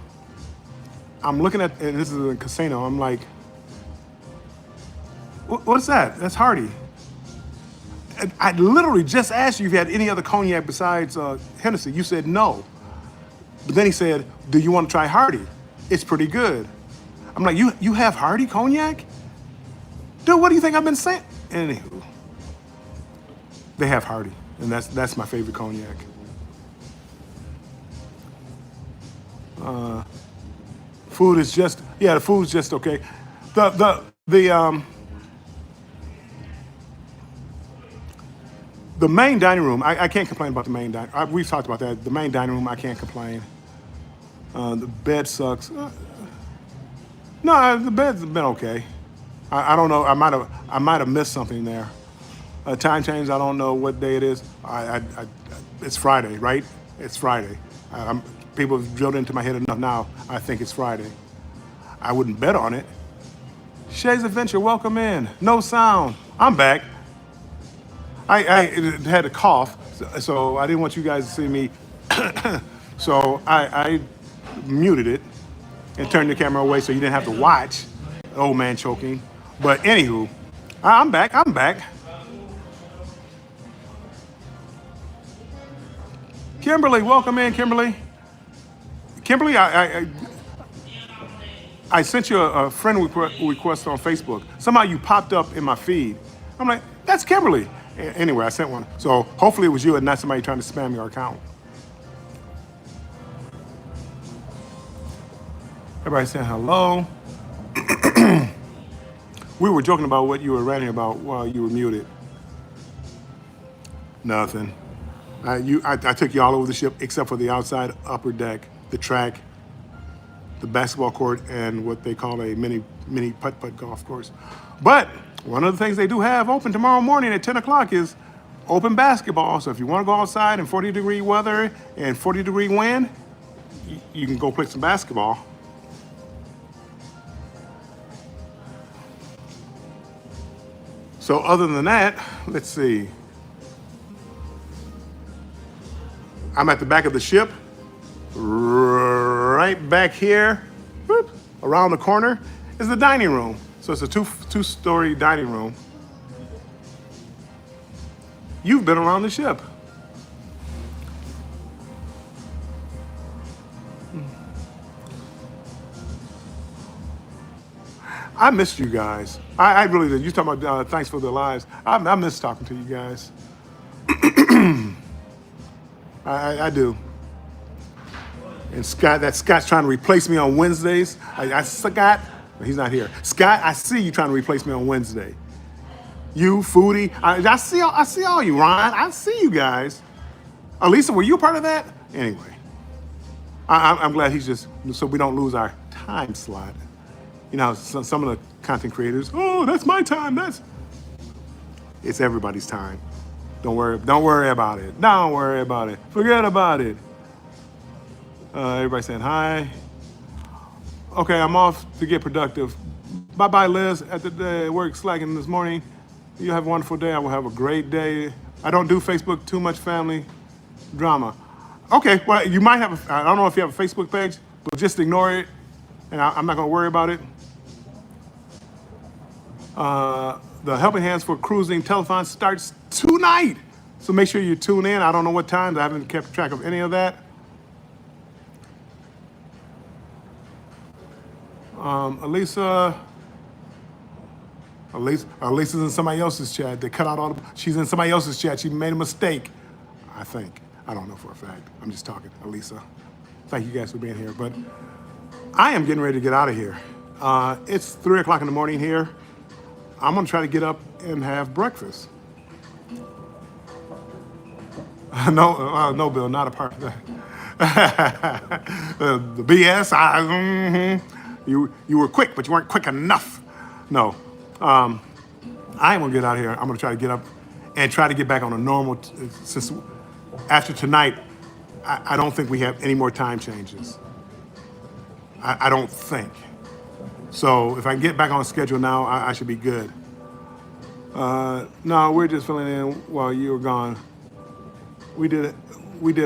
I'm looking at, and this is a casino. I'm like, what's that? That's Hardy. I literally just asked you if you had any other cognac besides Hennessy. You said no. But then he said, do you want to try Hardy? It's pretty good. I'm like, you have Hardy cognac? Dude, what do you think I've been saying? Anywho, they have Hardy, and that's my favorite cognac. Food is just, the food's just okay. The main dining room, I can't complain about the main dining. We've talked about that. The main dining room, I can't complain. The bed sucks. No, the bed's been okay. I don't know. I might have missed something there. Time change. I don't know what day it is. It's Friday, right? It's Friday. People have drilled into my head enough now. I think it's Friday. I wouldn't bet on it. Shay's Adventure, welcome in. No sound. I'm back. I had a cough, so I didn't want you guys to see me. So I muted it and turned the camera away so you didn't have to watch the old man choking. But anywho, I'm back. Kimberly, welcome in, Kimberly. Kimberly, I sent you a friend request on Facebook. Somehow you popped up in my feed. I'm like, that's Kimberly. Anyway, I sent one. So hopefully it was you and not somebody trying to spam your account. Everybody saying hello. We were joking about what you were ranting about while you were muted. Nothing. I took you all over the ship except for the outside upper deck, the track, the basketball court, and what they call a mini putt-putt golf course. But one of the things they do have open tomorrow morning at 10 o'clock is open basketball. So if you want to go outside in 40-degree weather and 40-degree wind, you can go play some basketball. So other than that, let's see. I'm at the back of the ship. Right back here, whoop, around the corner, is the dining room. So it's a two-story dining room. You've been around the ship. I missed you guys. I really did. You talking about thanks for the lives. I miss talking to you guys. I do. And Scott's trying to replace me on Wednesdays. Scott, he's not here. Scott, I see you trying to replace me on Wednesday. You, Foodie, I see all you, Ron. I see you guys. Elisa, were you a part of that? Anyway, I'm glad he's just, so we don't lose our time slot. You know, some of the content creators, oh, that's my time. It's everybody's time. Don't worry about it. Don't worry about it. Forget about it. Everybody saying hi. Okay, I'm off to get productive. Bye bye, Liz. At the day, work slacking this morning. You have a wonderful day. I will have a great day. I don't do Facebook, too much family drama. Okay, well, you might have, I don't know if you have a Facebook page, but just ignore it, and I'm not going to worry about it. The Helping Hands for Cruising telethon starts tonight. So make sure you tune in. I don't know what times. I haven't kept track of any of that. Elisa's in somebody else's chat. They cut out all the, she's in somebody else's chat. She made a mistake, I think. I don't know for a fact. I'm just talking, Elisa. Thank you guys for being here. But I am getting ready to get out of here. It's 3 o'clock in the morning here. I'm gonna try to get up and have breakfast. No, Bill, not a part of that. The BS. You were quick, but you weren't quick enough. No, I am gonna get out of here. I'm gonna try to get up and try to get back on a normal. Since after tonight, I don't think we have any more time changes. I don't think. So if I can get back on schedule now, I should be good. No, we're just filling in while you were gone. We did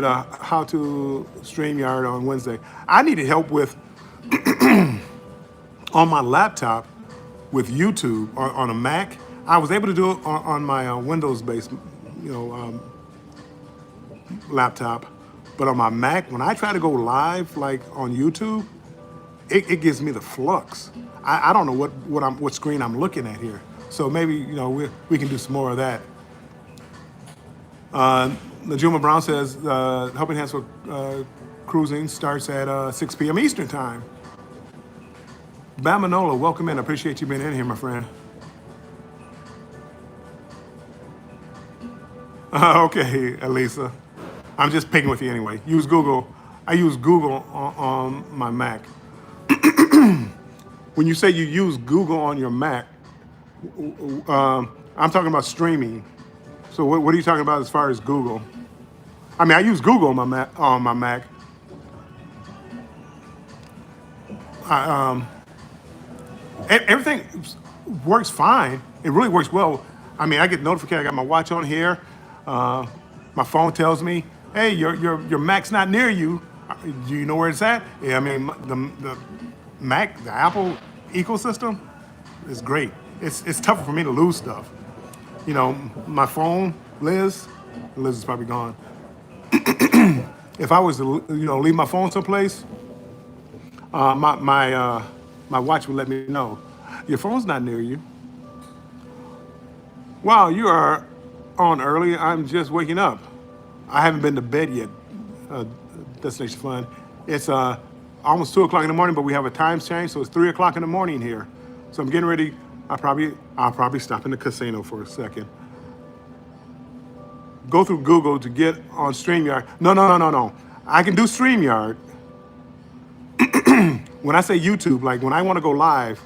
a how to StreamYard on Wednesday. I needed help with on my laptop with YouTube on a Mac. I was able to do it on my Windows-based, laptop, but on my Mac, when I try to go live like on YouTube, it gives me the flux. I don't know what screen I'm looking at here. So maybe we can do some more of that. Najuma Brown says Helping Hands for Cruising starts at 6 p.m. Eastern time. Bamanola, welcome in. I appreciate you being in here, my friend. Okay, Elisa. I'm just picking with you anyway. Use Google. I use Google on my Mac. When you say you use Google on your Mac, I'm talking about streaming. So what are you talking about as far as Google? I mean, I use Google on my Mac. Everything works fine. It really works well. I mean, I get notification. I got my watch on here. My phone tells me, "Hey, your Mac's not near you. Do you know where it's at?" Yeah, I mean, the Mac, the Apple ecosystem is great. It's tougher for me to lose stuff. My phone, Liz is probably gone. If I was to, leave my phone someplace, my watch would let me know, your phone's not near you. Wow, you are on early. I'm just waking up. I haven't been to bed yet. Destination Fun. It's almost 2 o'clock in the morning, but we have a time change, so it's 3 o'clock in the morning here. So I'm getting ready. I'll probably stop in the casino for a second. Go through Google to get on StreamYard. No. I can do StreamYard. When I say YouTube, like when I want to go live,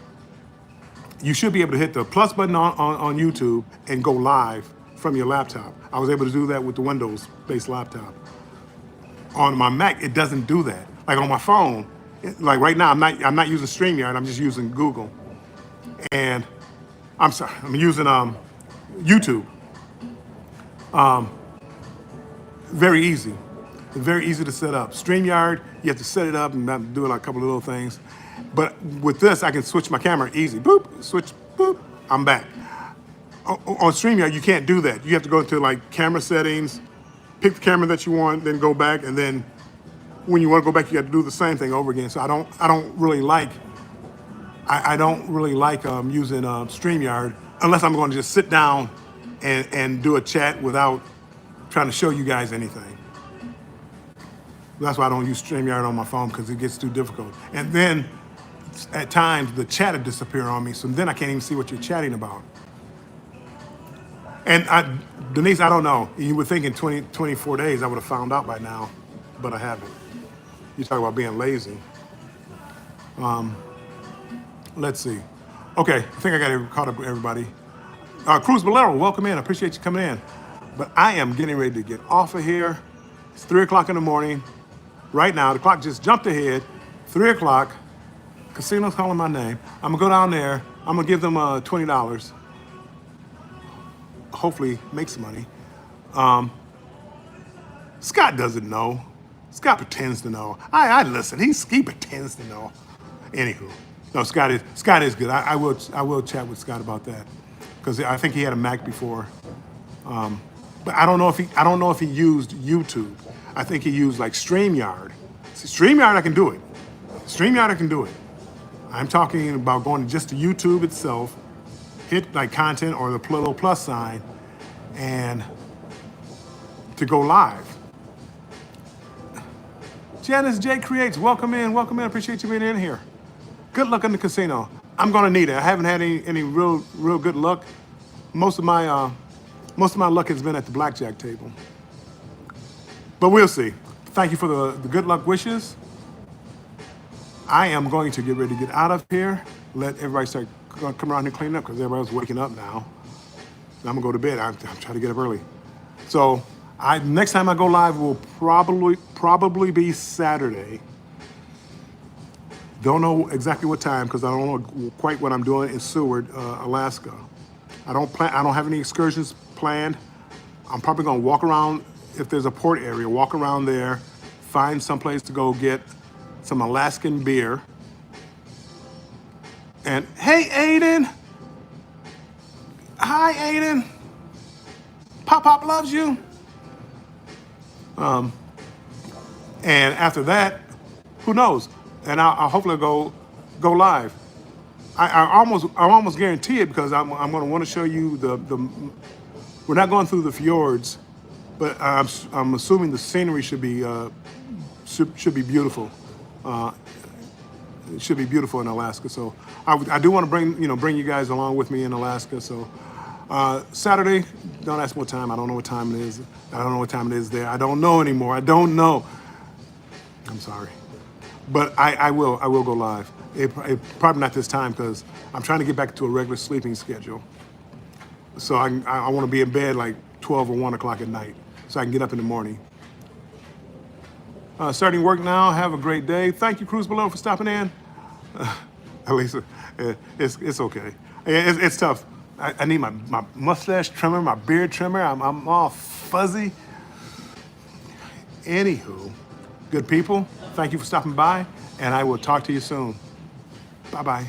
you should be able to hit the plus button on YouTube and go live from your laptop. I was able to do that with the Windows-based laptop. On my Mac, it doesn't do that. Like on my phone, like right now, I'm not using StreamYard. I'm just using Google, and I'm using YouTube. Very easy. Very easy to set up. StreamYard, you have to set it up and do like a couple of little things. But with this, I can switch my camera easy. Boop, switch, boop, I'm back. On StreamYard, you can't do that. You have to go into like camera settings, pick the camera that you want, then go back, and then when you want to go back, you have to do the same thing over again. So I don't really like using StreamYard unless I'm going to just sit down and do a chat without trying to show you guys anything. That's why I don't use StreamYard on my phone, because it gets too difficult. And then at times the chat will disappear on me, so then I can't even see what you're chatting about. And Denise, I don't know. You would think in 24 days I would have found out by now, but I haven't. You talk about being lazy. Let's see. Okay, I think I got caught up with everybody. Cruz Bolero, welcome in. I appreciate you coming in. But I am getting ready to get off of here. It's 3 o'clock in the morning. Right now, the clock just jumped ahead. 3 o'clock. Casino's calling my name. I'm gonna go down there. I'm gonna give them $20. Hopefully, make some money. Scott doesn't know. Scott pretends to know. I listen. He pretends to know. Anywho, no, Scott is good. I will chat with Scott about that because I think he had a Mac before. But I don't know if he used YouTube. I think he used like StreamYard. See, StreamYard, I can do it. StreamYard, I can do it. I'm talking about going just to YouTube itself, hit like content or the little plus sign, and to go live. Janice J Creates, welcome in, welcome in. Appreciate you being in here. Good luck in the casino. I'm gonna need it. I haven't had any real good luck. Most of my luck has been at the blackjack table. But we'll see. Thank you for the good luck wishes. I am going to get ready to get out of here. Let everybody start come around and clean up because everybody's waking up now. And I'm gonna go to bed. I'm trying to get up early. So next time I go live will probably be Saturday. Don't know exactly what time because I don't know quite what I'm doing in Seward, Alaska. I don't have any excursions planned. I'm probably gonna walk around if there's a port area. Walk around there, find someplace to go get some Alaskan beer. And hey, Aiden. Hi, Aiden. Pop loves you. And after that, who knows? And I'll hopefully go live. I almost guarantee it because I'm going to want to show you the. We're not going through the fjords, but I'm assuming the scenery should be beautiful. It should be beautiful in Alaska. So I do want to bring you guys along with me in Alaska. So Saturday, don't ask me what time. I don't know what time it is. I don't know what time it is there. I don't know anymore. I don't know. I'm sorry. But I will go live. Probably not this time because I'm trying to get back to a regular sleeping schedule. So I want to be in bed like 12 or 1 o'clock at night so I can get up in the morning. Starting work now. Have a great day. Thank you, Cruz Below, for stopping in. At least it's okay. It's tough. I need my mustache trimmer, my beard trimmer. I'm all fuzzy. Anywho, good people, thank you for stopping by, and I will talk to you soon. Bye-bye.